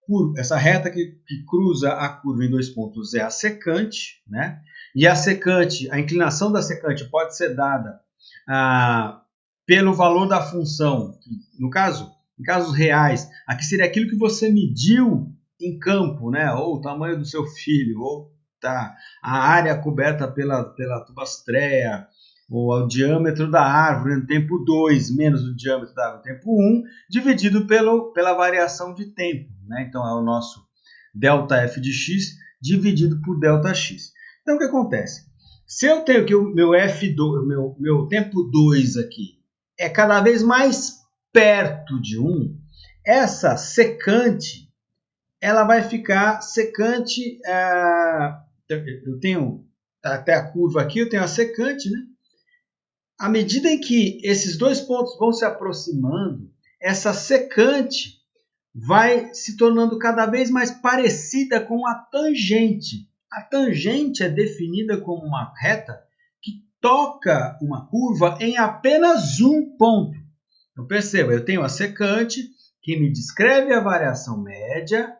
Speaker 1: reta que cruza a curva em 2 pontos é a secante, né? E a secante, a inclinação da secante pode ser dada pelo valor da função. No caso, em casos reais, aqui seria aquilo que você mediu em campo, né? Ou o tamanho do seu filho, ou a área coberta pela tubastreia, ou o diâmetro da árvore no tempo 2 menos o diâmetro da árvore no tempo 1, dividido pela variação de tempo, né? Então, é o nosso ΔF de x dividido por ΔX. Então, o que acontece? Se eu tenho que o meu F2, meu tempo 2 aqui é cada vez mais perto de 1, essa secante, ela vai ficar secante, eu tenho até a curva aqui, eu tenho a secante, né? À medida em que esses dois pontos vão se aproximando, essa secante vai se tornando cada vez mais parecida com a tangente. A tangente é definida como uma reta que toca uma curva em apenas um ponto. Então, perceba, eu tenho a secante que me descreve a variação média,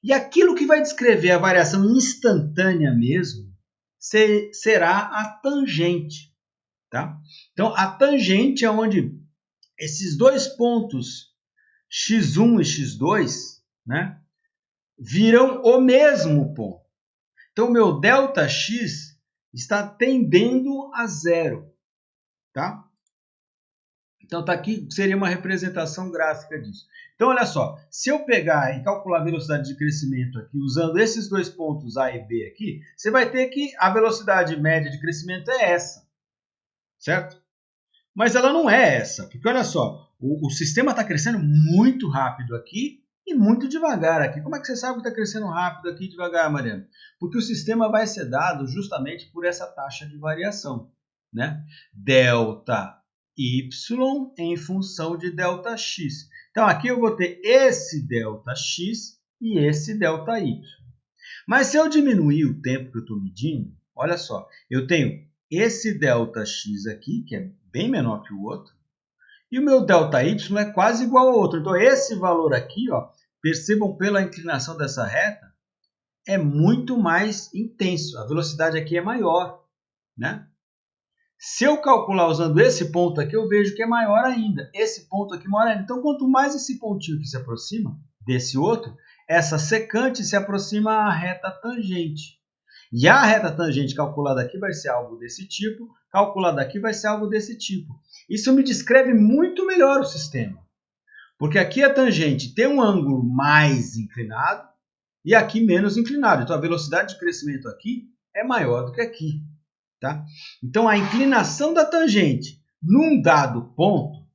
Speaker 1: e aquilo que vai descrever a variação instantânea mesmo será a tangente. Tá? Então, a tangente é onde esses dois pontos x1 e x2, né, viram o mesmo ponto. Então, o meu ΔX está tendendo a zero. Tá? Então, tá aqui, seria uma representação gráfica disso. Então, olha só, se eu pegar e calcular a velocidade de crescimento aqui, usando esses dois pontos A e B aqui, você vai ter que a velocidade média de crescimento é essa. Certo? Mas ela não é essa, porque olha só, o sistema está crescendo muito rápido aqui e muito devagar aqui. Como é que você sabe que está crescendo rápido aqui e devagar, Mariana? Porque o sistema vai ser dado justamente por essa taxa de variação, né? ΔY em função de ΔX. Então aqui eu vou ter esse ΔX e esse ΔY. Mas se eu diminuir o tempo que eu estou medindo, olha só, eu tenho esse ΔX aqui, que é bem menor que o outro, e o meu ΔY é quase igual ao outro. Então, esse valor aqui, ó, percebam pela inclinação dessa reta, é muito mais intenso. A velocidade aqui é maior, né? Se eu calcular usando esse ponto aqui, eu vejo que é maior ainda. Esse ponto aqui é maior ainda. Então, quanto mais esse pontinho que se aproxima desse outro, essa secante se aproxima à reta tangente. E a reta tangente calculada aqui vai ser algo desse tipo, calculada aqui vai ser algo desse tipo. Isso me descreve muito melhor o sistema. Porque aqui a tangente tem um ângulo mais inclinado e aqui menos inclinado. Então a velocidade de crescimento aqui é maior do que aqui. Tá? Então a inclinação da tangente num dado ponto,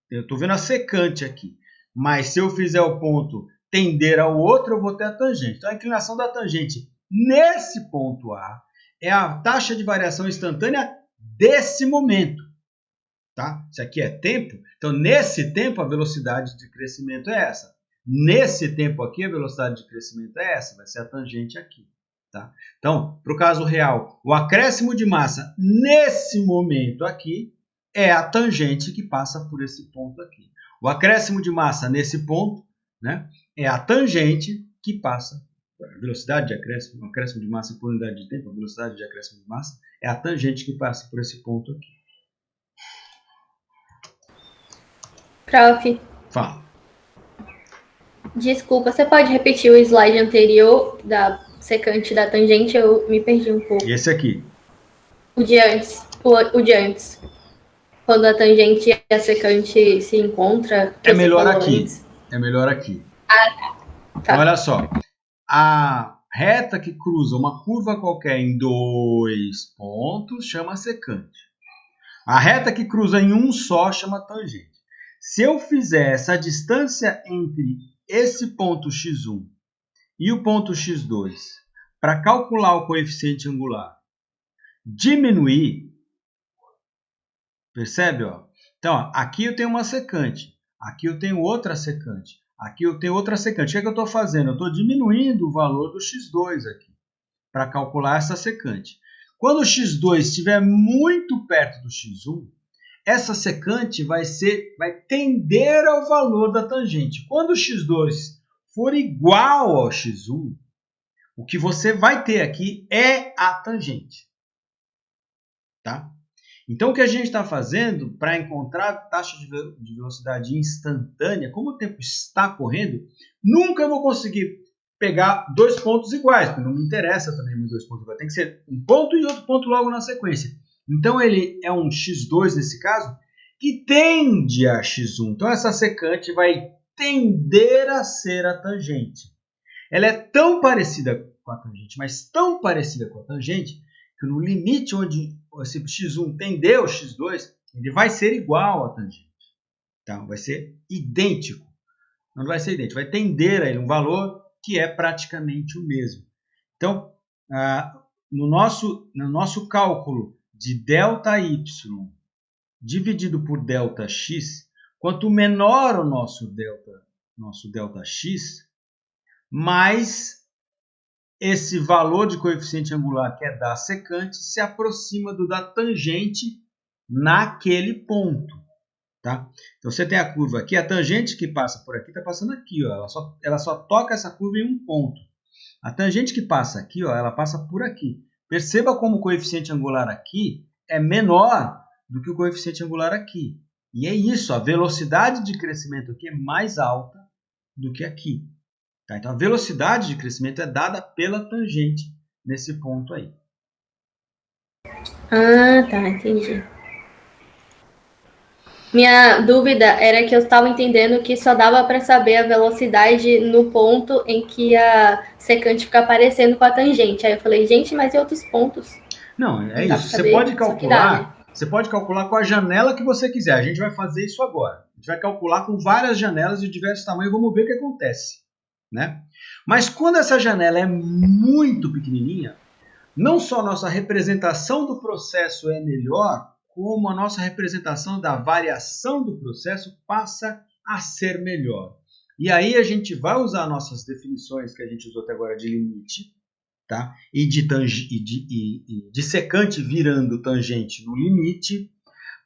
Speaker 1: eu estou vendo a secante aqui, mas se eu fizer o ponto tender ao outro, eu vou ter a tangente. Então a inclinação da tangente nesse ponto A é a taxa de variação instantânea desse momento. Tá? Isso aqui é tempo, então nesse tempo a velocidade de crescimento é essa. Nesse tempo aqui a velocidade de crescimento é essa, vai ser a tangente aqui. Tá? Então, para o caso real, o acréscimo de massa nesse momento aqui é a tangente que passa por esse ponto aqui. O acréscimo de massa nesse ponto, né, é a tangente que passa. A velocidade de acréscimo, o acréscimo de massa por unidade de tempo, a velocidade de acréscimo de massa é a tangente que passa por esse ponto aqui.
Speaker 2: Prof.
Speaker 1: Fala.
Speaker 2: Desculpa, você pode repetir o slide anterior da secante da tangente? Eu me perdi um pouco.
Speaker 1: Esse aqui.
Speaker 2: O de antes. O de antes. Quando a tangente e a secante se encontram.
Speaker 1: É melhor aqui. É melhor aqui.
Speaker 2: Tá.
Speaker 1: Então, olha só. A reta que cruza uma curva qualquer em 2 pontos chama secante. A reta que cruza em um só chama tangente. Se eu fizer essa distância entre esse ponto x1 e o ponto x2 para calcular o coeficiente angular, diminuir, percebe? Ó? Então, ó, aqui eu tenho uma secante, aqui eu tenho outra secante, aqui eu tenho outra secante. O que é que eu estou fazendo? Eu estou diminuindo o valor do x2 aqui para calcular essa secante. Quando o x2 estiver muito perto do x1, essa secante vai tender ao valor da tangente. Quando o x2 for igual ao x1, o que você vai ter aqui é a tangente. Tá? Então, o que a gente está fazendo para encontrar a taxa de velocidade instantânea, como o tempo está correndo, nunca eu vou conseguir pegar 2 pontos iguais, porque não me interessa também muito 2 pontos iguais. Tem que ser um ponto e outro ponto logo na sequência. Então, ele é um x2 nesse caso, que tende a x1. Então, essa secante vai tender a ser a tangente. Ela é tão parecida com a tangente, mas tão parecida com a tangente, que no limite onde esse x1 tender ao x2, ele vai ser igual à tangente. Tá? Vai ser idêntico. Não vai ser idêntico, vai tender a ele um valor que é praticamente o mesmo. Então, no nosso cálculo de ΔY dividido por ΔX, quanto menor o nosso ΔX, mais esse valor de coeficiente angular que é da secante se aproxima do da tangente naquele ponto. Tá? Então você tem a curva aqui, a tangente que passa por aqui está passando aqui. Ó, ela só toca essa curva em um ponto. A tangente que passa aqui, ó, ela passa por aqui. Perceba como o coeficiente angular aqui é menor do que o coeficiente angular aqui. E é isso, a velocidade de crescimento aqui é mais alta do que aqui. Tá? Então a velocidade de crescimento é dada pela tangente nesse ponto aí.
Speaker 2: Ah, tá, entendi. Minha dúvida era que eu estava entendendo que só dava para saber a velocidade no ponto em que a secante fica aparecendo com a tangente. Aí eu falei, gente, mas e outros pontos?
Speaker 1: Não, é isso. Você pode calcular, você pode calcular com a janela que você quiser. A gente vai fazer isso agora. A gente vai calcular com várias janelas de diversos tamanhos. Vamos ver o que acontece. Né? Mas quando essa janela é muito pequenininha, não só a nossa representação do processo é melhor, como a nossa representação da variação do processo passa a ser melhor. E aí a gente vai usar nossas definições que a gente usou até agora de limite, tá? e de secante virando tangente no limite,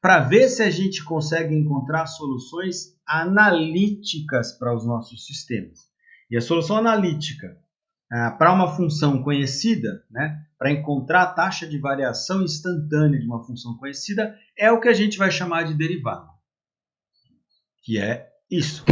Speaker 1: para ver se a gente consegue encontrar soluções analíticas para os nossos sistemas. E a solução analítica para uma função conhecida, né, para encontrar a taxa de variação instantânea de uma função conhecida, é o que a gente vai chamar de derivada. Que é isso.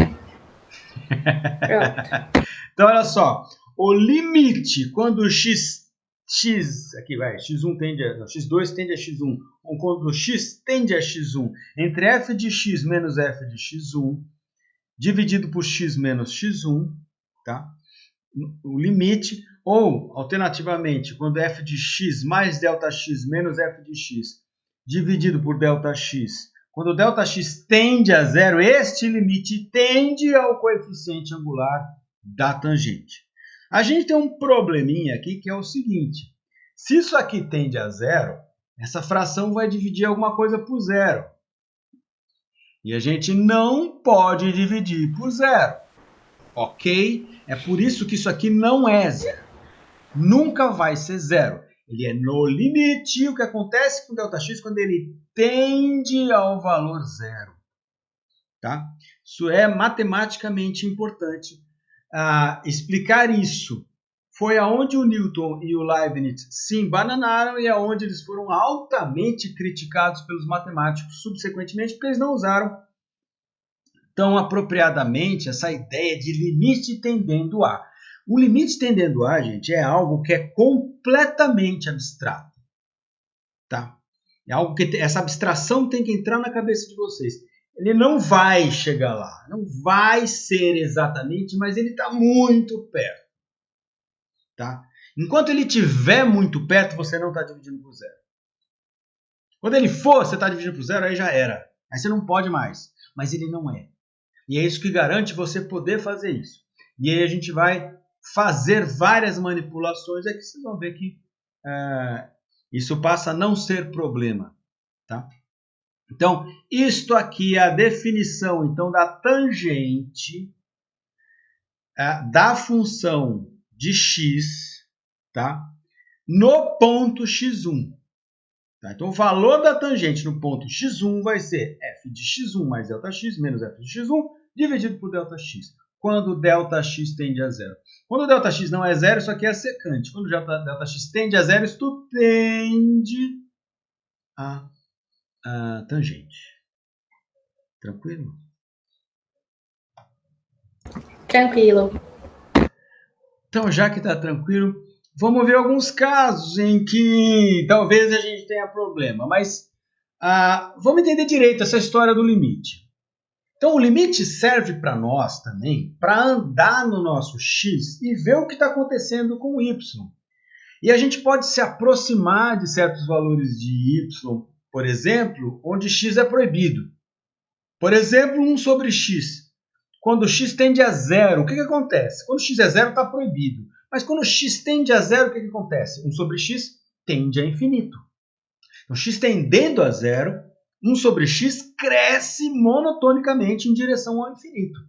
Speaker 1: Então, olha só. O limite, quando x2 tende a x1, ou quando x tende a x1, entre f de x menos f de x1, dividido por x menos x1, tá? O limite, ou, alternativamente, quando f de x mais ΔX menos f de x dividido por ΔX, quando ΔX tende a zero, este limite tende ao coeficiente angular da tangente. A gente tem um probleminha aqui que é o seguinte, se isso aqui tende a zero, essa fração vai dividir alguma coisa por zero. E a gente não pode dividir por zero. Ok? É por isso que isso aqui não é zero. Nunca vai ser zero. Ele é no limite. O que acontece com ΔX quando ele tende ao valor zero. Tá? Isso é matematicamente importante. Explicar isso foi aonde o Newton e o Leibniz se embananaram e aonde eles foram altamente criticados pelos matemáticos subsequentemente, porque eles não usaram tão apropriadamente essa ideia de limite tendendo a. O limite tendendo a, gente, é algo que é completamente abstrato. Tá? É algo que essa abstração tem que entrar na cabeça de vocês. Ele não vai chegar lá, não vai ser exatamente, mas ele está muito perto. Tá? Enquanto ele estiver muito perto, você não está dividindo por zero. Quando ele for, você está dividindo por zero, aí já era. Aí você não pode mais. Mas ele não é. E é isso que garante você poder fazer isso. E aí a gente vai fazer várias manipulações. Aqui vocês vão ver que isso passa a não ser problema. Tá? Então, isto aqui é a definição então, da tangente da função de x, tá? No ponto x1. Tá? Então, o valor da tangente no ponto x1 vai ser f de x1 mais ΔX menos f de x1 dividido por ΔX, quando ΔX tende a zero. Quando ΔX não é zero, isso aqui é secante. Quando ΔX tende a zero, isto tende a tangente. Tranquilo?
Speaker 2: Tranquilo.
Speaker 1: Então, já que está tranquilo, vamos ver alguns casos em que talvez a gente tenha problema. Mas vamos entender direito essa história do limite. Então, o limite serve para nós também para andar no nosso x e ver o que está acontecendo com o y. E a gente pode se aproximar de certos valores de y, por exemplo, onde x é proibido. Por exemplo, 1 sobre x. Quando x tende a zero, o que acontece? Quando x é zero, está proibido. Mas quando x tende a zero, o que acontece? 1 sobre x tende a infinito. Então, x tendendo a zero, 1 sobre x cresce monotonicamente em direção ao infinito.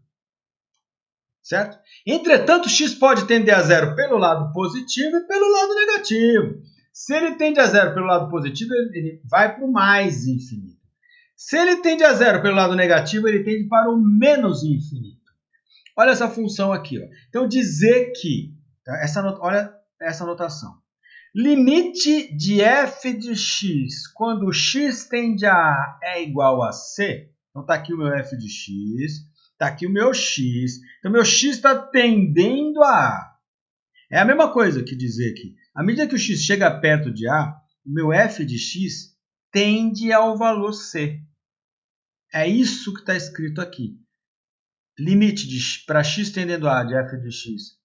Speaker 1: Certo? Entretanto, x pode tender a zero pelo lado positivo e pelo lado negativo. Se ele tende a zero pelo lado positivo, ele vai para o mais infinito. Se ele tende a zero pelo lado negativo, ele tende para o menos infinito. Olha essa função aqui. Ó. Então, dizer que... Tá? Olha essa notação. Limite de f de x quando x tende a A é igual a C. Então, está aqui o meu f de x. Está aqui o meu x. Então, meu x está tendendo a A. É a mesma coisa que dizer que, à medida que o x chega perto de A, o meu f de x tende ao valor C. É isso que está escrito aqui. Limite para x tendendo a de f de x.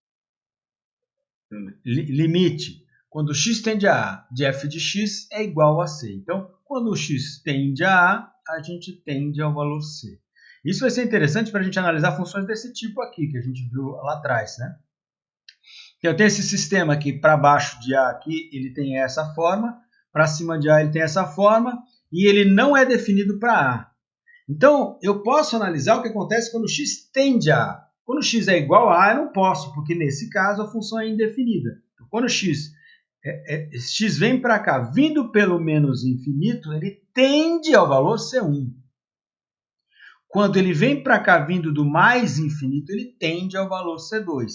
Speaker 1: Limite. Quando x tende a A de f de x é igual a C. Então, quando o x tende a A gente tende ao valor C. Isso vai ser interessante para a gente analisar funções desse tipo aqui, que a gente viu lá atrás. Né? Então, eu tenho esse sistema aqui, para baixo de A aqui, ele tem essa forma. Para cima de A ele tem essa forma. E ele não é definido para A. Então, eu posso analisar o que acontece quando x tende a A. Quando x é igual a A, eu não posso, porque nesse caso a função é indefinida. Então, quando x vem para cá, vindo pelo menos infinito, ele tende ao valor C1. Quando ele vem para cá, vindo do mais infinito, ele tende ao valor C2.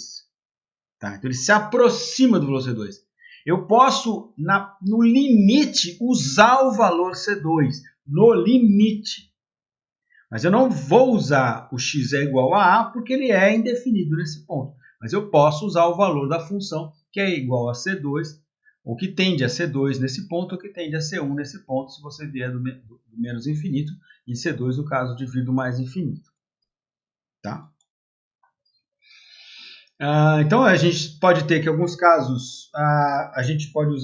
Speaker 1: Tá? Então, ele se aproxima do valor C2. Eu posso, no limite, usar o valor C2. No limite. Mas eu não vou usar o x é igual a A porque ele é indefinido nesse ponto. Mas eu posso usar o valor da função que é igual a C2, ou que tende a C2 nesse ponto, ou que tende a C1 nesse ponto, se você vier do menos infinito, e C2 no caso de vir do mais infinito. Tá? Então, a gente pode ter que, em alguns casos, a gente pode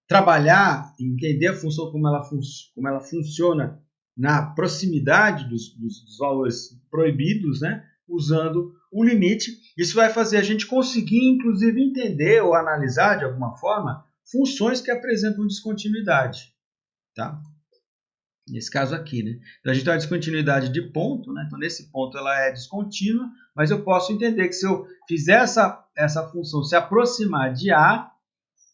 Speaker 1: trabalhar, entender a função como ela funciona na proximidade dos valores proibidos, né? Usando o limite. Isso vai fazer a gente conseguir, inclusive, entender ou analisar, de alguma forma, funções que apresentam descontinuidade. Tá? Nesse caso aqui, né? Então, a gente tem uma descontinuidade de ponto, né? Então, nesse ponto ela é descontínua, mas eu posso entender que se eu fizer essa função se aproximar de A,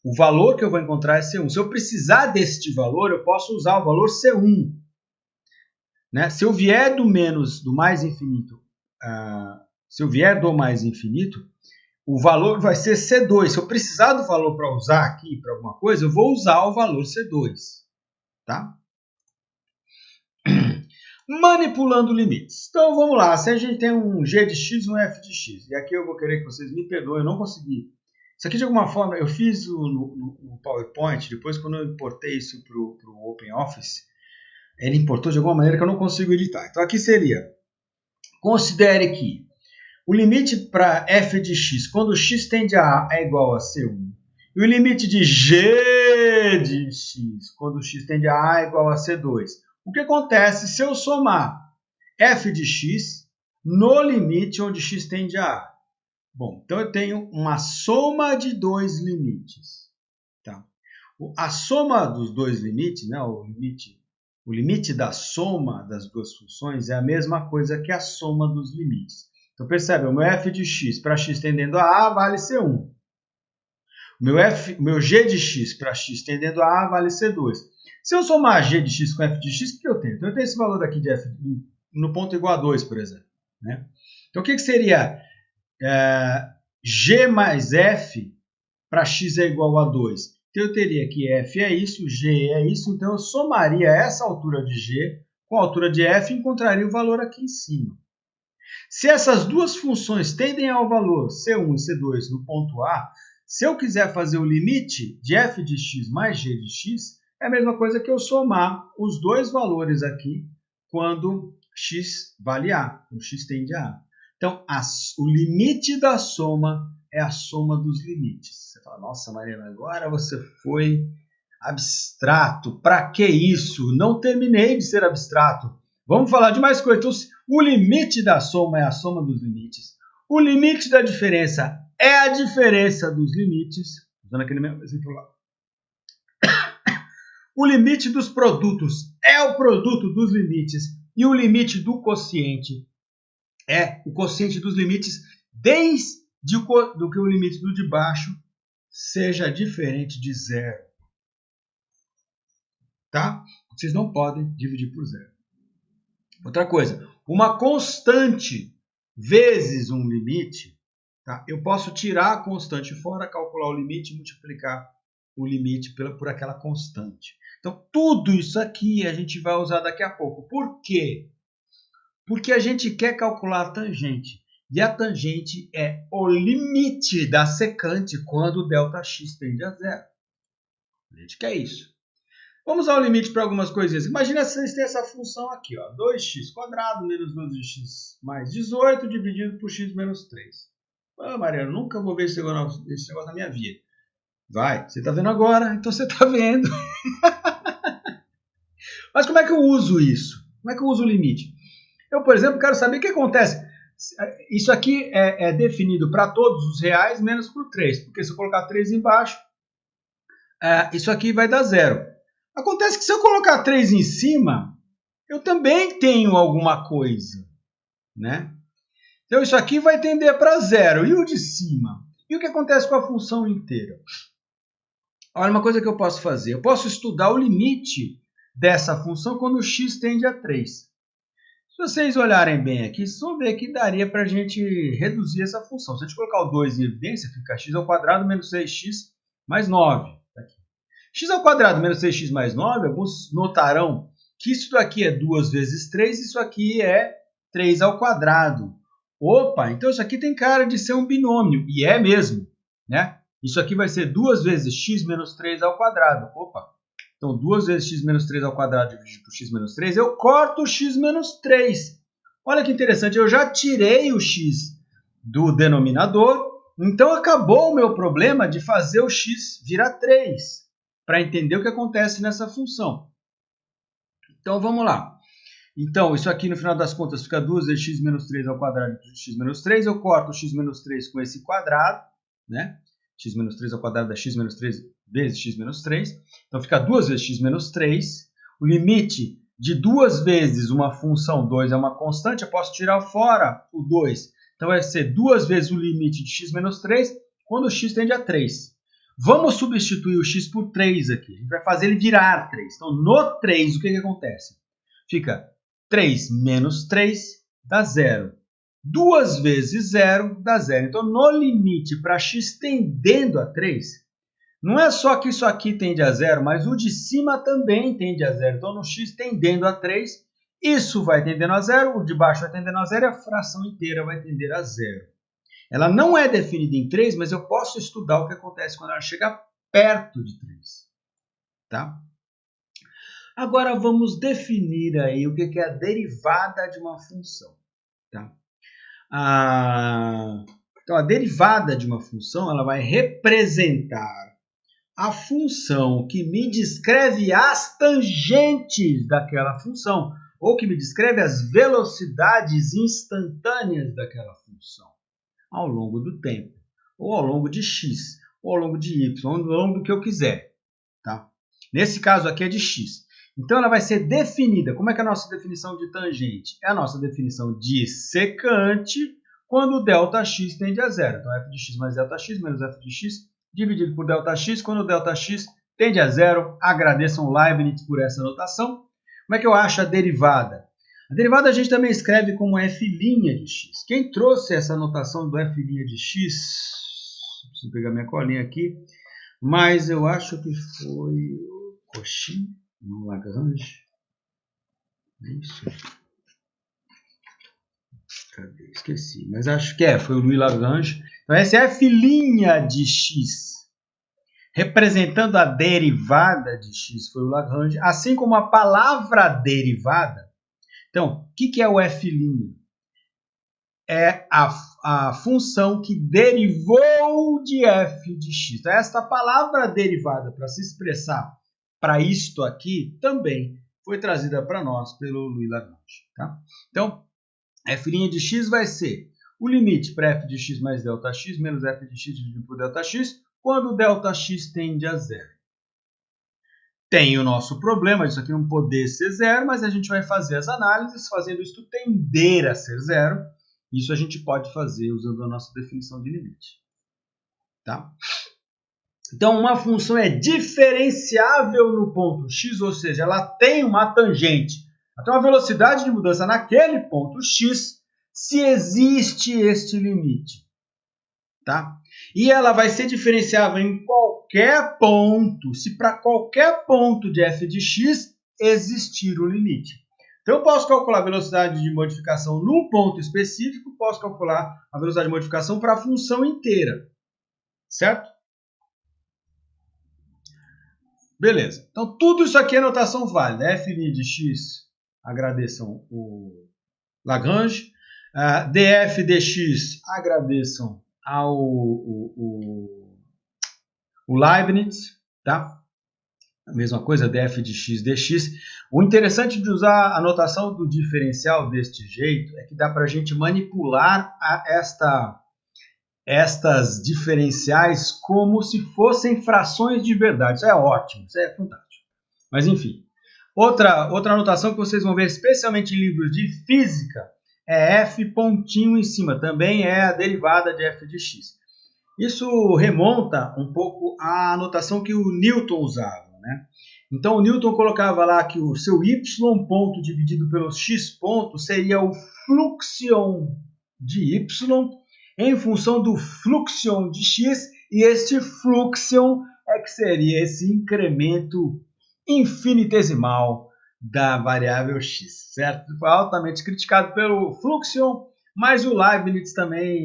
Speaker 1: o valor que eu vou encontrar é C1. Se eu precisar deste valor, eu posso usar o valor C1. Né? Se eu vier do mais infinito, se eu vier do mais infinito, o valor vai ser C2. Se eu precisar do valor para usar aqui para alguma coisa, eu vou usar o valor C2. Tá? Manipulando limites. Então vamos lá, se a gente tem um g de x e um f de x, e aqui eu vou querer que vocês me perdoem, eu não consegui. Isso aqui de alguma forma eu fiz no PowerPoint, depois quando eu importei isso para o OpenOffice, ele importou de alguma maneira que eu não consigo editar. Então aqui seria, considere que o limite para f de x, quando x tende a A é igual a C1, e o limite de g de x, quando x tende a A é igual a C2. O que acontece se eu somar f de x no limite onde x tende a A? Bom, então eu tenho uma soma de dois limites. Tá? A soma dos dois limites, né, o limite da soma das duas funções é a mesma coisa que a soma dos limites. Então percebe, o meu f de x para x tendendo a A vale C1. O meu g de x para x tendendo a A vale C2. Se eu somar g de x com f de x, o que eu tenho? Então eu tenho esse valor aqui de f no ponto igual a 2, por exemplo. Né? Então o que seria g mais f para x é igual a 2? Então eu teria que f é isso, g é isso, então eu somaria essa altura de g com a altura de f e encontraria o valor aqui em cima. Se essas duas funções tendem ao valor C1 e C2 no ponto A, se eu quiser fazer o limite de f de x mais g de x, é a mesma coisa que eu somar os dois valores aqui quando x vale A, quando x tende a A. Então, o limite da soma é a soma dos limites. Você fala, nossa, Mariana, agora você foi abstrato. Para que isso? Não terminei de ser abstrato. Vamos falar de mais coisa. Então, o limite da soma é a soma dos limites. O limite da diferença é a diferença dos limites. Usando aquele mesmo exemplo lá. O limite dos produtos é o produto dos limites. E o limite do quociente é o quociente dos limites desde do que o limite do de baixo seja diferente de zero. Tá? Vocês não podem dividir por zero. Outra coisa, uma constante vezes um limite, tá? Eu posso tirar a constante fora, calcular o limite e multiplicar o limite por aquela constante. Então, tudo isso aqui a gente vai usar daqui a pouco. Por quê? Porque a gente quer calcular a tangente. E a tangente é o limite da secante quando ΔX tende a zero. A gente quer isso. Vamos usar o limite para algumas coisinhas. Imagina se vocês têm essa função aqui, ó, 2x² menos 12x mais 18 dividido por x menos 3. Ah, Mariana, nunca vou ver esse negócio na minha vida. Vai, você está vendo agora, então você está vendo. Mas como é que eu uso isso? Como é que eu uso o limite? Eu, por exemplo, quero saber o que acontece. Isso aqui é definido para todos os reais, menos para o 3. Porque se eu colocar 3 embaixo, isso aqui vai dar 0. Acontece que se eu colocar 3 em cima, eu também tenho alguma coisa. Né? Então isso aqui vai tender para 0. E o de cima? E o que acontece com a função inteira? Olha, uma coisa que eu posso fazer. Eu posso estudar o limite dessa função quando o x tende a 3. Se vocês olharem bem aqui, vocês vão ver que daria para a gente reduzir essa função. Se a gente colocar o 2 em evidência, fica x² menos 6x mais 9. Aqui. x² menos 6x mais 9, alguns notarão que isso daqui é 2 vezes 3, isso aqui é 3². Opa, então isso aqui tem cara de ser um binômio, e é mesmo, né? Isso aqui vai ser 2 vezes x menos 3². Opa, então 2 vezes x menos 3² dividido por x menos 3, eu corto o x menos 3. Olha que interessante, eu já tirei o x do denominador, então acabou o meu problema de fazer o x virar 3, para entender o que acontece nessa função. Então vamos lá. Então, isso aqui no final das contas fica 2 vezes x menos 3 ao quadrado de x menos 3. Eu corto o x menos 3 com esse quadrado, né? X menos 3 ao quadrado dá x menos 3 vezes x menos 3. Então fica 2 vezes x menos 3. O limite de 2 vezes uma função 2 é uma constante, eu posso tirar fora o 2. Então vai ser 2 vezes o limite de x menos 3 quando o x tende a 3. Vamos substituir o x por 3 aqui. A gente vai fazer ele virar 3. Então no 3 o que acontece? Fica 3 menos 3 dá 0. 2 vezes 0 dá 0. Então, no limite para x tendendo a 3, não é só que isso aqui tende a 0, mas o de cima também tende a 0. Então, no x tendendo a 3, isso vai tendendo a 0, o de baixo vai tendendo a 0 e a fração inteira vai tender a 0. Ela não é definida em 3, mas eu posso estudar o que acontece quando ela chega perto de 3. Tá? Agora vamos definir aí o que é a derivada de uma função. Tá? Então, a derivada de uma função ela vai representar a função que me descreve as tangentes daquela função, ou que me descreve as velocidades instantâneas daquela função, ao longo do tempo, ou ao longo de x, ou ao longo de y, ao longo do que eu quiser. Tá? Nesse caso aqui é de x. Então, ela vai ser definida. Como é que é a nossa definição de tangente? É a nossa definição de secante quando o ΔX tende a 0. Então, f de x mais ΔX menos f de x dividido por ΔX quando o ΔX tende a 0. Agradeçam Leibniz por essa notação. Como é que eu acho a derivada? A derivada a gente também escreve como f' de x. Quem trouxe essa notação do f' de x? Preciso pegar minha colinha aqui. Mas eu acho que foi o Cauchy. No Lagrange. Isso. Cadê? Esqueci. Mas acho que foi o Louis Lagrange. Então, essa é a filhinha de x. Representando a derivada de x foi o Lagrange. Assim como a palavra derivada. Então, o que é o f'? É a função que derivou de f de x. Então, esta palavra derivada, para se expressar para isto aqui, também foi trazida para nós pelo Louis Lagrange. Tá? Então, f' de x vai ser o limite para f de x mais ΔX menos f de x dividido por ΔX, quando o ΔX tende a 0. Tem o nosso problema, isso aqui não poder ser 0, mas a gente vai fazer as análises, fazendo isso tender a ser 0. Isso a gente pode fazer usando a nossa definição de limite. Tá? Então, uma função é diferenciável no ponto x, ou seja, ela tem uma tangente. Ela tem uma velocidade de mudança naquele ponto x, se existe este limite. Tá? E ela vai ser diferenciável em qualquer ponto, se para qualquer ponto de f de x existir o limite. Então, eu posso calcular a velocidade de modificação num ponto específico, posso calcular a velocidade de modificação para a função inteira. Certo? Beleza. Então, tudo isso aqui é notação válida. F' de x, agradeçam o Lagrange. Df dx, agradeçam o Leibniz. Tá? A mesma coisa, df de x dx. O interessante de usar a notação do diferencial deste jeito é que dá para a gente manipular estas diferenciais como se fossem frações de verdade. Isso é ótimo, isso é fantástico. Mas enfim, outra anotação que vocês vão ver, especialmente em livros de física, é f pontinho em cima. Também é a derivada de f de x. Isso remonta um pouco à anotação que o Newton usava. Né? Então, o Newton colocava lá que o seu y ponto dividido pelos x pontos seria o fluxion de y em função do fluxion de x, e este fluxion é que seria esse incremento infinitesimal da variável x, certo? Foi altamente criticado pelo fluxion, mas o Leibniz também,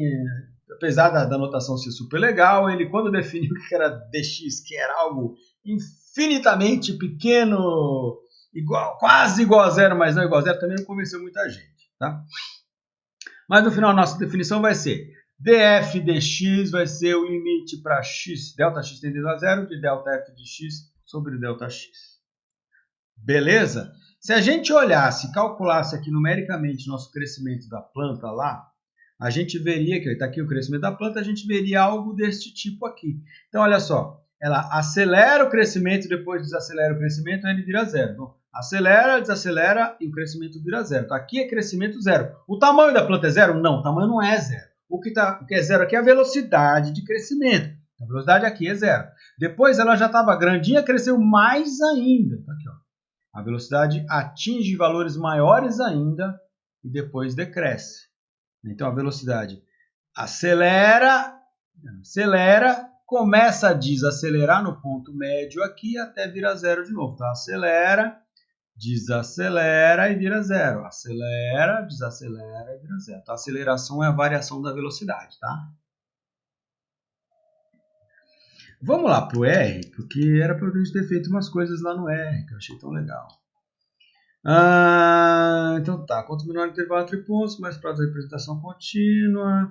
Speaker 1: apesar da notação ser super legal, ele quando definiu que era dx, que era algo infinitamente pequeno, quase igual a zero, mas não igual a zero, também não convenceu muita gente. tá? Mas no final a nossa definição vai ser df dx vai ser o limite para x, Δx tendido a zero, de ΔF de x sobre Δx. Beleza? Se a gente olhasse, calculasse aqui numericamente nosso crescimento da planta lá, a gente veria que está aqui o crescimento da planta, a gente veria algo deste tipo aqui. Então, olha só, ela acelera o crescimento, depois desacelera o crescimento, aí ele vira zero. Então, acelera, desacelera e o crescimento vira zero. Então, aqui é crescimento zero. O tamanho da planta é zero? Não, o tamanho não é zero. O que é zero aqui é a velocidade de crescimento. A velocidade aqui é zero. Depois ela já estava grandinha, cresceu mais ainda. Tá aqui, ó. A velocidade atinge valores maiores ainda e depois decresce. Então a velocidade acelera, começa a desacelerar no ponto médio aqui até virar zero de novo. Então acelera, desacelera e vira zero. Acelera, desacelera e vira zero. Então a aceleração é a variação da velocidade, tá? Vamos lá para o R, porque era para a gente ter feito umas coisas lá no R, que eu achei tão legal. Então tá, quanto menor o intervalo entre pontos, mais próximo da representação contínua.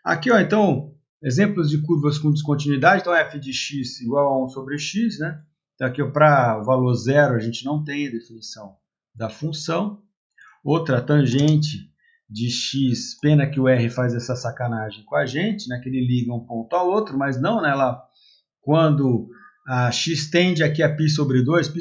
Speaker 1: Aqui, ó, então, exemplos de curvas com descontinuidade. Então, f de x igual a 1 sobre x, né? Então, aqui, para o valor zero, a gente não tem a definição da função. Outra, tangente de x, pena que o R faz essa sacanagem com a gente, né? Que ele liga um ponto ao outro, mas não, né? Quando a x tende aqui a π sobre 2 é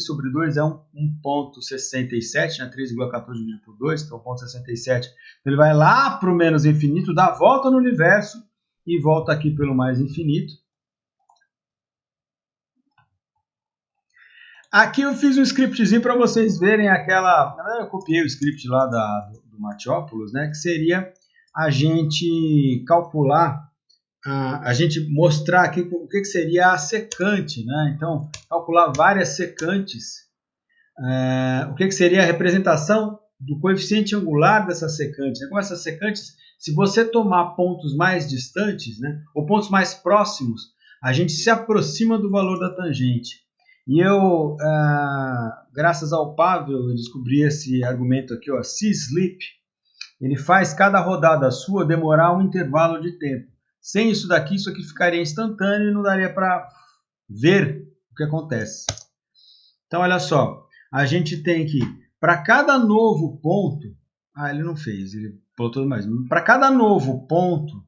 Speaker 1: 1,67, né? 3,14 dividido por 2, então 1,67. Então ele vai lá para o menos infinito, dá a volta no universo e volta aqui pelo mais infinito. Aqui eu fiz um scriptzinho para vocês verem aquela... Na verdade, eu copiei o script lá do Mathiopoulos, né? Que seria a gente calcular... a gente mostrar aqui o que seria a secante, né? Então, calcular várias secantes, o que seria a representação do coeficiente angular dessas secantes. Com essas secantes, se você tomar pontos mais distantes, né, ou pontos mais próximos, a gente se aproxima do valor da tangente. E eu, graças ao Pavel, eu descobri esse argumento aqui, ó, C-slip, ele faz cada rodada sua demorar um intervalo de tempo. Sem isso daqui ficaria instantâneo e não daria para ver o que acontece. Então, olha só. A gente tem que, para cada novo ponto... ele não fez, ele botou mais. Para cada novo ponto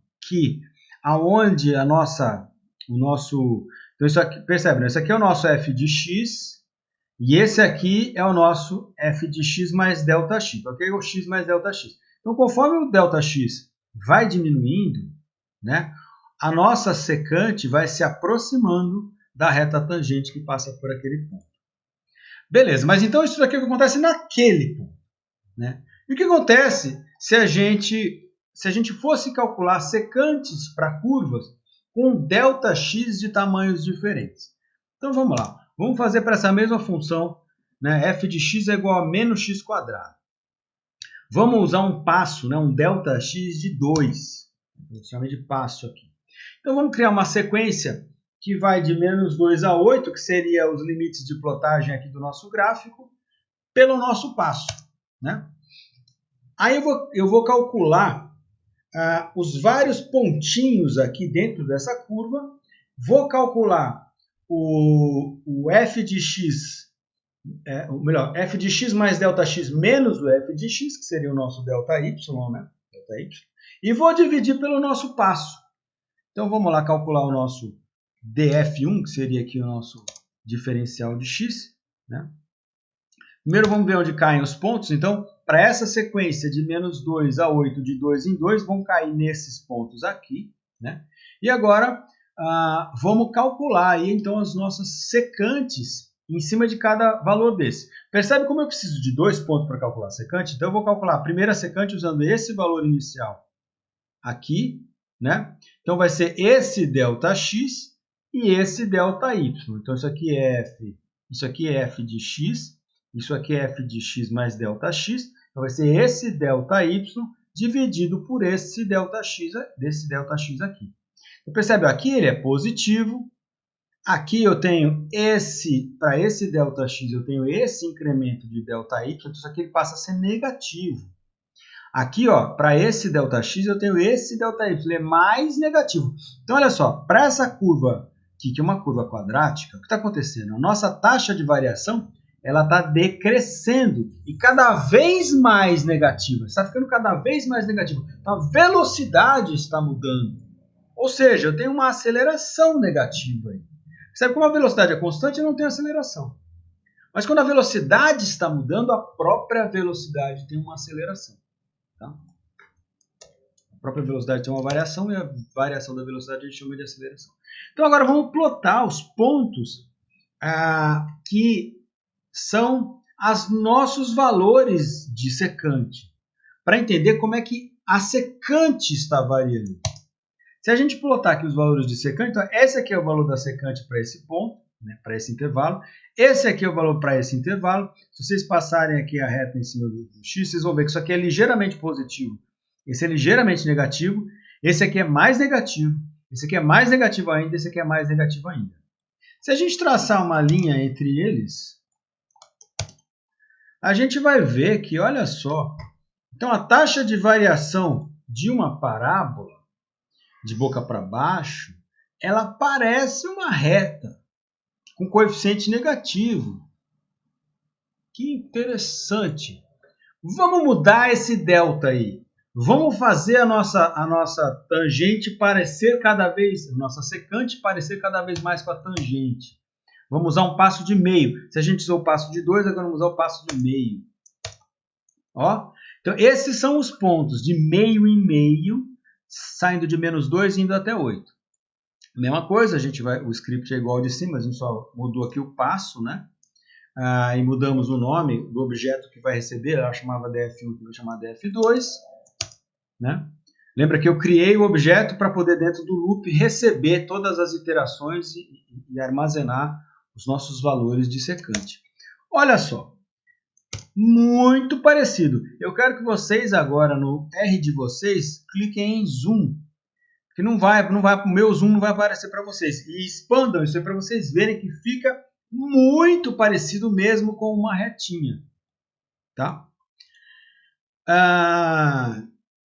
Speaker 1: aonde o nosso... Então, isso aqui, percebe, né? Esse aqui é o nosso f de x e esse aqui é o nosso f de x mais ΔX. Ok? O x mais ΔX. Então, conforme o ΔX vai diminuindo, né, a nossa secante vai se aproximando da reta tangente que passa por aquele ponto. Beleza, mas então isso daqui é o que acontece naquele ponto, né? E o que acontece se a gente fosse calcular secantes para curvas com ΔX de tamanhos diferentes? Então vamos lá, vamos fazer para essa mesma função, né, f de x é igual a menos x quadrado. Vamos usar um passo, né, um ΔX de 2. Eu chamo de passo aqui. Então vamos criar uma sequência que vai de menos 2 a 8, que seria os limites de plotagem aqui do nosso gráfico, pelo nosso passo, né? Aí eu vou calcular os vários pontinhos aqui dentro dessa curva, vou calcular o f de x, f de x mais ΔX menos o f de x, que seria o nosso ΔY, né? ΔY. E vou dividir pelo nosso passo. Então, vamos lá calcular o nosso df1, que seria aqui o nosso diferencial de x, né? Primeiro, vamos ver onde caem os pontos. Então, para essa sequência de menos 2 a 8, de 2 em 2, vão cair nesses pontos aqui, né? E agora, vamos calcular aí, então, as nossas secantes em cima de cada valor desse. Percebe como eu preciso de 2 pontos para calcular a secante? Então, eu vou calcular a primeira secante usando esse valor inicial aqui, né? Então vai ser esse ΔX e esse ΔY. Então isso aqui é f de x, isso aqui é f de x mais ΔX. Então vai ser esse ΔY dividido por esse ΔX, desse ΔX aqui. Então, percebe, aqui ele é positivo, aqui eu tenho para esse ΔX eu tenho esse incremento de ΔY, então isso aqui ele passa a ser negativo. Aqui, para esse ΔX, eu tenho esse ΔY, ele é mais negativo. Então, olha só, para essa curva aqui, que é uma curva quadrática, o que está acontecendo? A nossa taxa de variação, ela está decrescendo e cada vez mais negativa. Está ficando cada vez mais negativa. Então, a velocidade está mudando. Ou seja, eu tenho uma aceleração negativa aí. Sabe, como a velocidade é constante, eu não tenho aceleração. Mas quando a velocidade está mudando, a própria velocidade tem uma aceleração. Tá? A própria velocidade tem uma variação e a variação da velocidade a gente chama de aceleração. Então agora vamos plotar os pontos que são os nossos valores de secante, para entender como é que a secante está variando. Se a gente plotar aqui os valores de secante, então esse aqui é o valor da secante para esse ponto, né, para esse intervalo. Esse aqui é o valor para esse intervalo. Se vocês passarem aqui a reta em cima do x, vocês vão ver que isso aqui é ligeiramente positivo. Esse é ligeiramente negativo. Esse aqui é mais negativo. Esse aqui é mais negativo ainda. Esse aqui é mais negativo ainda. Se a gente traçar uma linha entre eles, a gente vai ver que, olha só, então a taxa de variação de uma parábola, de boca para baixo, ela parece uma reta com coeficiente negativo. Que interessante. Vamos mudar esse delta aí. Vamos fazer a nossa tangente parecer cada vez, nossa secante parecer cada vez mais com a tangente. Vamos usar um passo de meio. Se a gente usou o passo de 2, agora vamos usar o passo de meio. Ó. Então, esses são os pontos de meio em meio, saindo de -2 e indo até 8. Mesma coisa, o script é igual ao de cima, a gente só mudou aqui o passo, né? E mudamos o nome do objeto que vai receber, ela chamava df1, que vai chamar df2, né? Lembra que eu criei o objeto para poder, dentro do loop, receber todas as iterações e armazenar os nossos valores de secante. Olha só, muito parecido. Eu quero que vocês agora, no R de vocês, cliquem em zoom. Que o meu zoom não vai aparecer para vocês. E expandam isso aí para vocês verem que fica muito parecido mesmo com uma retinha. Tá?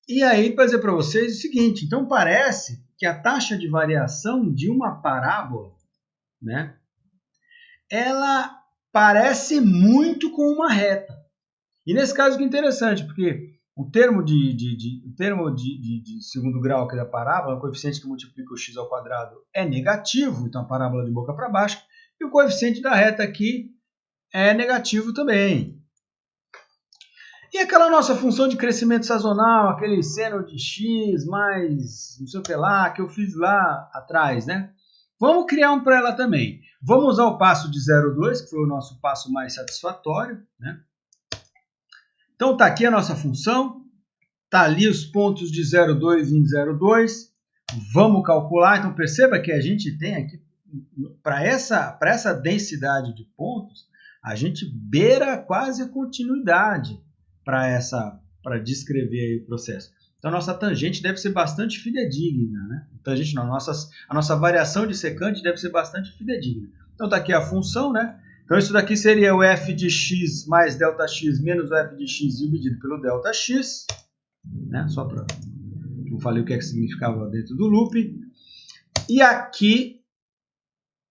Speaker 1: E aí, para dizer para vocês o seguinte, então parece que a taxa de variação de uma parábola, né, ela parece muito com uma reta. E nesse caso que é interessante, porque o termo de segundo grau, que é da parábola, o coeficiente que multiplica o x ao quadrado é negativo, então a parábola de boca para baixo, e o coeficiente da reta aqui é negativo também. E aquela nossa função de crescimento sazonal, aquele seno de x mais não sei o que lá, que eu fiz lá atrás, né? Vamos criar um para ela também. Vamos usar o passo de 0,2, que foi o nosso passo mais satisfatório, né? Então, está aqui a nossa função, está ali os pontos de 0,2 em 0,2, vamos calcular. Então, perceba que a gente tem aqui, para essa densidade de pontos, a gente beira quase a continuidade para descrever o processo. Então, a nossa tangente deve ser bastante fidedigna, né? Tangente não, a nossa variação de secante deve ser bastante fidedigna. Então, está aqui a função, né? Então, isso daqui seria o f de x mais ΔX menos o f de x dividido pelo ΔX. Né? Só para... Eu falei o que significava dentro do loop. E aqui...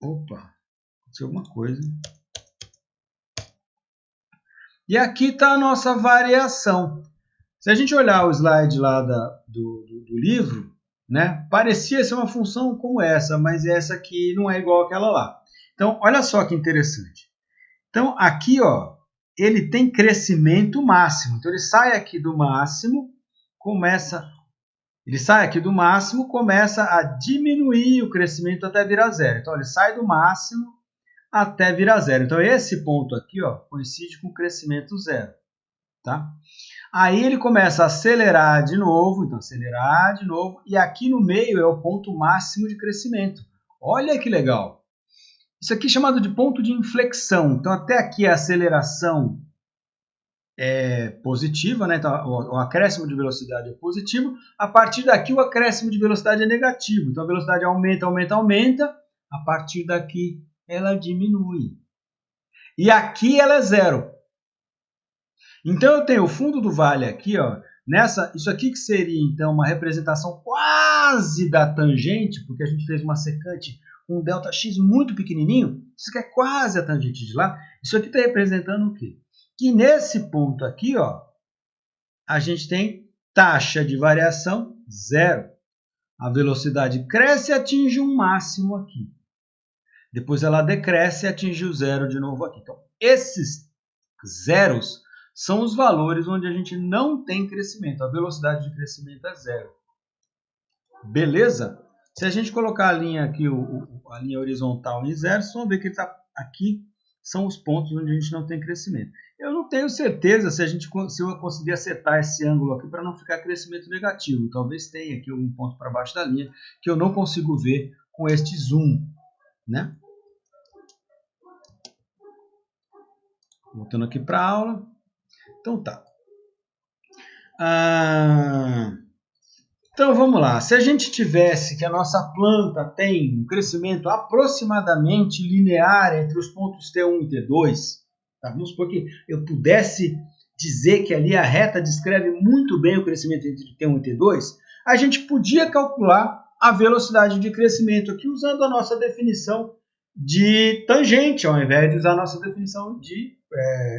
Speaker 1: Opa! Aconteceu alguma coisa. E aqui está a nossa variação. Se a gente olhar o slide lá do livro, né, parecia ser uma função como essa, mas essa aqui não é igual àquela lá. Então, olha só que interessante. Então, aqui, ó, ele tem crescimento máximo. Então, ele sai aqui do máximo, começa a diminuir o crescimento até virar zero. Então, ele sai do máximo até virar zero. Então, esse ponto aqui, ó, coincide com o crescimento zero. Tá? Aí, ele começa a acelerar de novo. Então, acelerar de novo. E aqui no meio é o ponto máximo de crescimento. Olha que legal. Isso aqui é chamado de ponto de inflexão. Então, até aqui a aceleração é positiva, né? Então, o acréscimo de velocidade é positivo. A partir daqui, o acréscimo de velocidade é negativo. Então, a velocidade aumenta, aumenta, aumenta. A partir daqui, ela diminui. E aqui ela é zero. Então, eu tenho o fundo do vale aqui, ó, Isso aqui que seria, então, uma representação quase da tangente, porque a gente fez uma secante com um ΔX muito pequenininho, isso aqui é quase a tangente de lá. Isso aqui está representando o quê? Que nesse ponto aqui, ó, a gente tem taxa de variação zero. A velocidade cresce e atinge um máximo aqui. Depois ela decresce e atinge o zero de novo aqui. Então, esses zeros são os valores onde a gente não tem crescimento. A velocidade de crescimento é zero. Beleza? Se a gente colocar a linha aqui, a linha horizontal em zero, vocês vão ver que tá aqui são os pontos onde a gente não tem crescimento. Eu não tenho certeza se eu conseguir acertar esse ângulo aqui para não ficar crescimento negativo. Talvez tenha aqui algum ponto para baixo da linha que eu não consigo ver com este zoom, né? Voltando aqui para a aula. Então tá. Então vamos lá. Se a gente tivesse que a nossa planta tem um crescimento aproximadamente linear entre os pontos T1 e T2, tá? Vamos supor que eu pudesse dizer que ali a reta descreve muito bem o crescimento entre T1 e T2, a gente podia calcular a velocidade de crescimento aqui usando a nossa definição de tangente, ao invés de usar a nossa definição de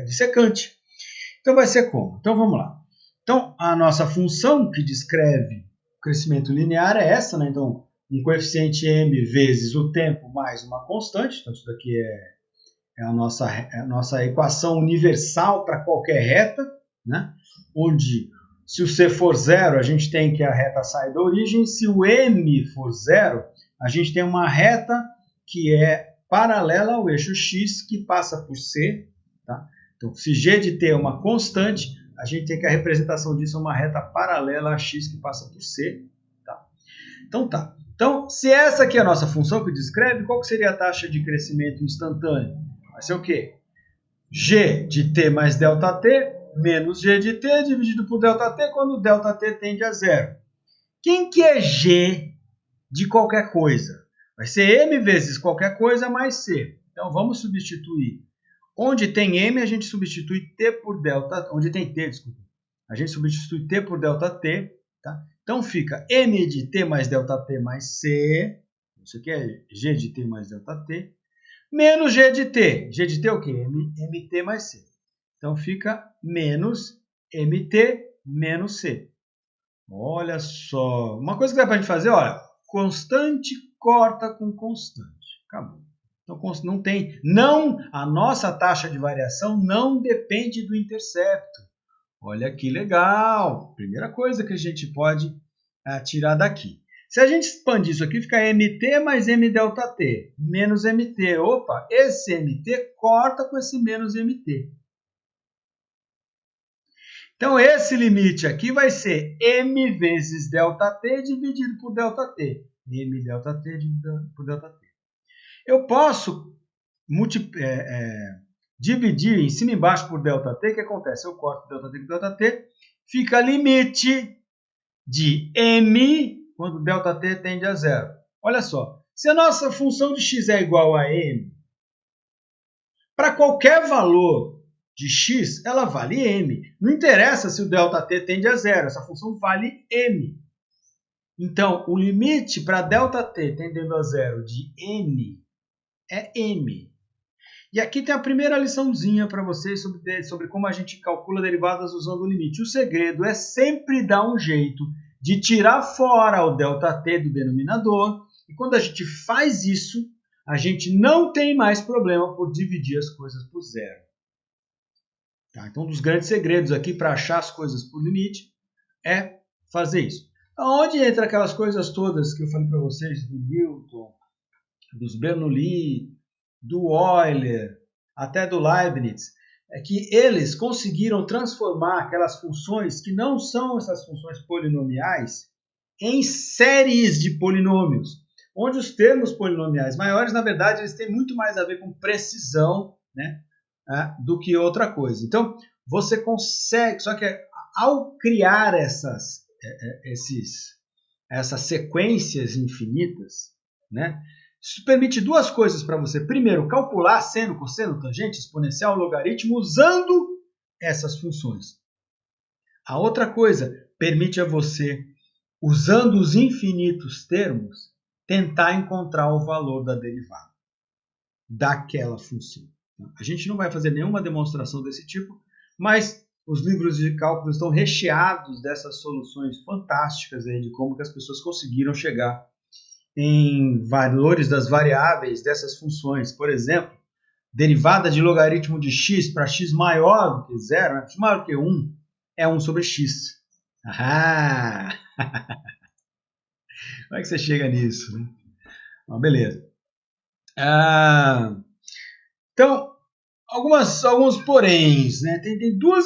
Speaker 1: secante. Então vai ser como? Então vamos lá. Então a nossa função que descreve o crescimento linear é essa, né? Então um coeficiente m vezes o tempo mais uma constante. Então isso daqui é a nossa equação universal para qualquer reta, né? Onde se o c for zero, a gente tem que a reta sai da origem. Se o m for zero, a gente tem uma reta que é paralela ao eixo x, que passa por c. Tá? Então, se g de t é uma constante, a gente tem que a representação disso é uma reta paralela a x que passa por c. Tá? Então, tá. Então, se essa aqui é a nossa função que descreve, qual que seria a taxa de crescimento instantâneo? Vai ser o quê? G de t mais ΔT menos G de t dividido por ΔT quando ΔT tende a zero. Quem que é G de qualquer coisa? Vai ser m vezes qualquer coisa mais c. Então, vamos substituir. Onde tem m, a gente substitui t por ΔT. Onde tem t, desculpa. A gente substitui t por ΔT. Tá? Então, fica m de t mais ΔT mais c. Isso aqui é g de t mais ΔT. Menos g de t. G de t é o quê? mt mais c. Então, fica menos mt menos c. Olha só. Uma coisa que dá para a gente fazer, olha. Constante corta com constante. Acabou. Então, a nossa taxa de variação não depende do intercepto. Olha que legal. Primeira coisa que a gente pode tirar daqui. Se a gente expandir isso aqui, fica mt mais mΔt, menos mt. Opa, esse mt corta com esse menos mt. Então, esse limite aqui vai ser m vezes ΔT dividido por ΔT. m ΔT dividido por ΔT. Eu posso dividir em cima e embaixo por ΔT. O que acontece? Eu corto ΔT com ΔT. Fica limite de m quando ΔT tende a zero. Olha só. Se a nossa função de x é igual a m, para qualquer valor de x, ela vale m. Não interessa se o ΔT tende a zero. Essa função vale m. Então, o limite para ΔT tendendo a zero de m é m. E aqui tem a primeira liçãozinha para vocês sobre como a gente calcula derivadas usando o limite. O segredo é sempre dar um jeito de tirar fora o ΔT do denominador. E quando a gente faz isso, a gente não tem mais problema por dividir as coisas por zero. Tá? Então, um dos grandes segredos aqui para achar as coisas por limite é fazer isso. Onde entra aquelas coisas todas que eu falei para vocês do Newton, dos Bernoulli, do Euler, até do Leibniz, é que eles conseguiram transformar aquelas funções que não são essas funções polinomiais em séries de polinômios, onde os termos polinomiais maiores, na verdade, eles têm muito mais a ver com precisão, né, do que outra coisa. Então, você consegue, só que ao criar essas sequências infinitas, né, isso permite duas coisas para você. Primeiro, calcular seno, cosseno, tangente, exponencial, logaritmo usando essas funções. A outra coisa, permite a você, usando os infinitos termos, tentar encontrar o valor da derivada daquela função. A gente não vai fazer nenhuma demonstração desse tipo, mas os livros de cálculo estão recheados dessas soluções fantásticas aí de como que as pessoas conseguiram chegar em valores das variáveis dessas funções. Por exemplo, derivada de logaritmo de x para x maior do que 0, x maior do que 1, é 1 sobre x. Ah! Como é que você chega nisso? Né? Bom, beleza. Então, alguns poréns. Né? Tem duas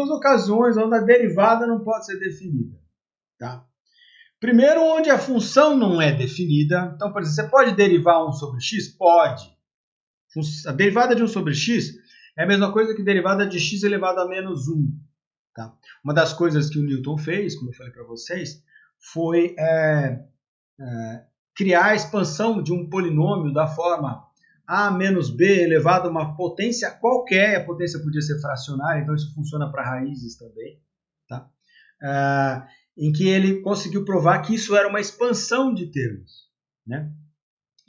Speaker 1: ocasiões onde a derivada não pode ser definida. Tá? Primeiro, onde a função não é definida. Então, por exemplo, você pode derivar 1 sobre x? Pode. A derivada de 1 sobre x é a mesma coisa que derivada de x elevado a menos 1. Tá? Uma das coisas que o Newton fez, como eu falei para vocês, foi criar a expansão de um polinômio da forma a menos b elevado a uma potência qualquer. A potência podia ser fracionária, então isso funciona para raízes também. Tá? Em que ele conseguiu provar que isso era uma expansão de termos. Né?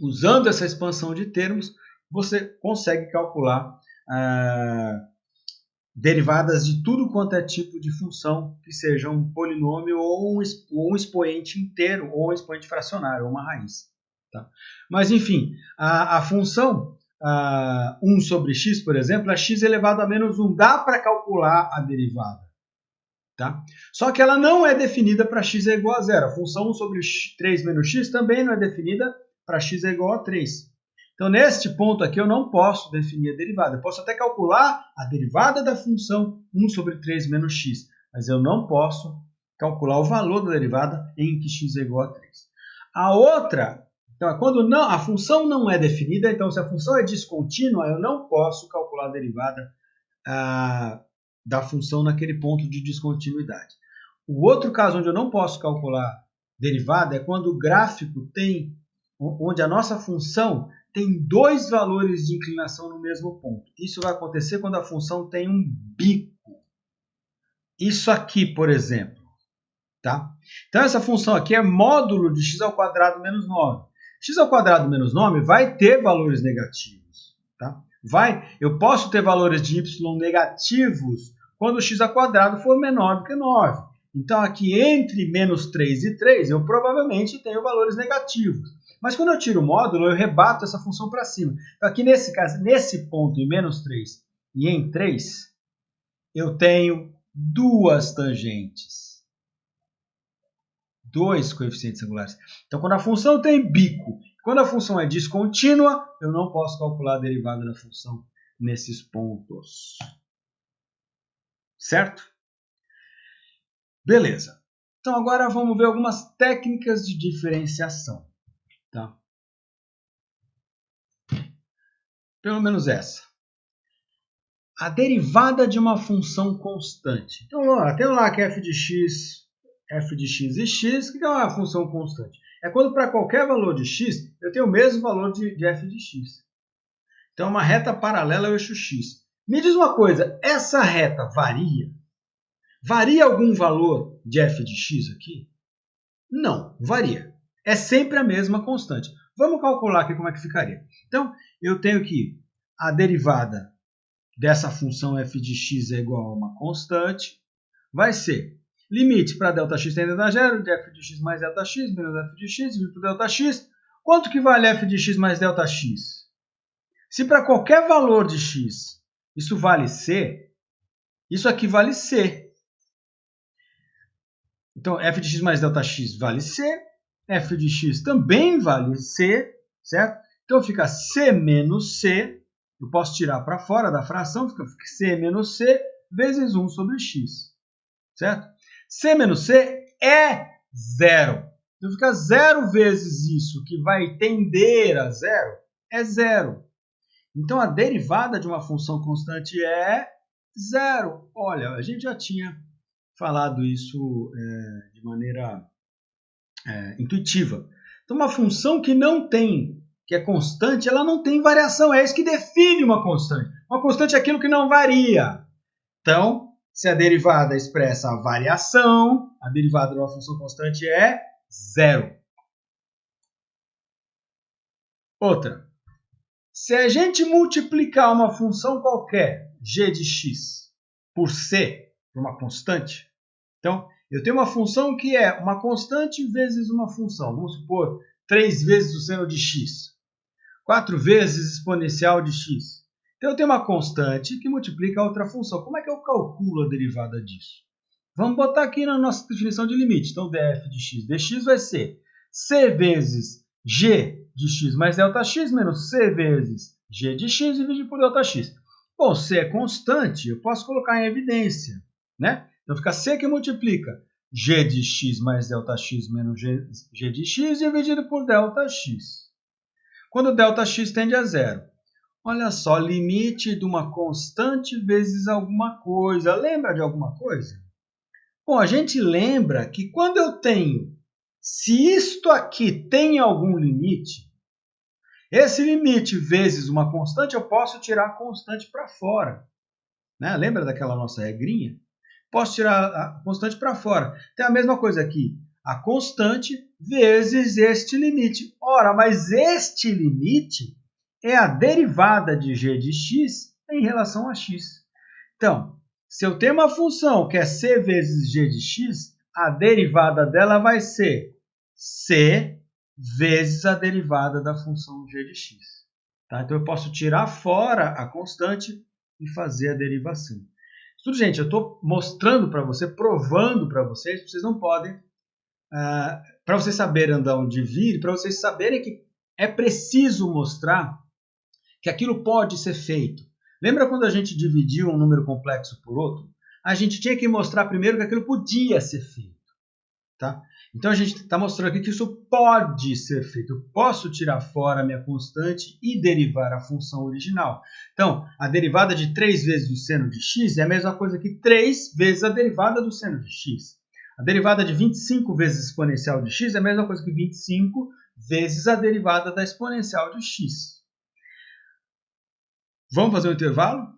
Speaker 1: Usando essa expansão de termos, você consegue calcular derivadas de tudo quanto é tipo de função, que seja um polinômio ou um expoente inteiro, ou um expoente fracionário, ou uma raiz. Tá? Mas, enfim, a função 1 sobre x, por exemplo, é x elevado a menos 1. Dá para calcular a derivada. Tá? Só que ela não é definida para x é igual a 0. A função 1 sobre 3 menos x também não é definida para x é igual a 3. Então, neste ponto aqui, eu não posso definir a derivada. Eu posso até calcular a derivada da função 1 sobre 3 menos x, mas eu não posso calcular o valor da derivada em que x é igual a 3. A outra, então, é quando a função não é definida, então se a função é descontínua, eu não posso calcular a derivada da função naquele ponto de descontinuidade. O outro caso onde eu não posso calcular derivada é quando o gráfico tem, onde a nossa função tem dois valores de inclinação no mesmo ponto. Isso vai acontecer quando a função tem um bico. Isso aqui, por exemplo. Tá? Então, essa função aqui é módulo de x ao quadrado menos 9. X ao quadrado menos 9 vai ter valores negativos. Tá? Eu posso ter valores de y negativos quando o x ao quadrado for menor do que 9. Então, aqui entre menos 3 e 3, eu provavelmente tenho valores negativos. Mas quando eu tiro o módulo, eu rebato essa função para cima. Então, aqui nesse caso, nesse ponto, em menos 3 e em 3, eu tenho duas tangentes. Dois coeficientes angulares. Então, quando a função tem bico, quando a função é descontínua, eu não posso calcular a derivada da função nesses pontos. Certo? Beleza. Então, agora vamos ver algumas técnicas de diferenciação. Tá? Pelo menos essa. A derivada de uma função constante. Então, tem lá que f de x e x, que é uma função constante. É quando para qualquer valor de x, eu tenho o mesmo valor de f de x. Então, uma reta paralela ao eixo x. Me diz uma coisa, essa reta varia? Varia algum valor de f de x aqui? Não, varia. É sempre a mesma constante. Vamos calcular aqui como é que ficaria. Então, eu tenho que a derivada dessa função f de x é igual a uma constante. Vai ser limite para ΔX tendendo a zero, de f de x mais ΔX, menos f de x, dividido por ΔX. Quanto que vale f de x mais ΔX? Se para qualquer valor de x isso vale c, isso aqui vale c. Então, f de x mais ΔX vale c, f de x também vale c, certo? Então, fica c menos c, eu posso tirar para fora da fração, fica c menos c vezes 1 sobre x, certo? C menos c é zero. Então, fica zero vezes isso, que vai tender a zero, é zero. Então, a derivada de uma função constante é zero. Olha, a gente já tinha falado isso de maneira intuitiva. Então, uma função que não tem, que é constante, ela não tem variação. É isso que define uma constante. Uma constante é aquilo que não varia. Então, Se a derivada expressa a variação, a derivada de uma função constante é 0. Outra. Se a gente multiplicar uma função qualquer, g de x, por c, por uma constante, então, eu tenho uma função que é uma constante vezes uma função. Vamos supor, 3 vezes o seno de x. 4 vezes exponencial de x. Então, eu tenho uma constante que multiplica a outra função. Como é que eu calculo a derivada disso? Vamos botar aqui na nossa definição de limite. Então, df de x dx vai ser c vezes g de x mais ΔX menos c vezes g de x dividido por ΔX. Bom, c é constante, eu posso colocar em evidência, né? Então, fica c que multiplica g de x mais ΔX menos g de x dividido por ΔX. Quando ΔX tende a 0. Olha só, limite de uma constante vezes alguma coisa. Lembra de alguma coisa? Bom, a gente lembra que quando eu tenho, se isto aqui tem algum limite, esse limite vezes uma constante, eu posso tirar a constante para fora. Né? Lembra daquela nossa regrinha? Posso tirar a constante para fora. Tem a mesma coisa aqui. A constante vezes este limite. Ora, mas este limite é a derivada de g de x em relação a x. Então, se eu tenho uma função que é c vezes g de x, a derivada dela vai ser c vezes a derivada da função g de x. Tá? Então, eu posso tirar fora a constante e fazer a derivação. Tudo, gente, eu estou mostrando para você, provando para vocês não podem, para vocês saberem andar onde vir, para vocês saberem que é preciso mostrar que aquilo pode ser feito. Lembra quando a gente dividiu um número complexo por outro? A gente tinha que mostrar primeiro que aquilo podia ser feito. Tá? Então, a gente está mostrando aqui que isso pode ser feito. Eu posso tirar fora a minha constante e derivar a função original. Então, a derivada de 3 vezes o seno de x é a mesma coisa que 3 vezes a derivada do seno de x. A derivada de 25 vezes a exponencial de x é a mesma coisa que 25 vezes a derivada da exponencial de x. Vamos fazer um intervalo?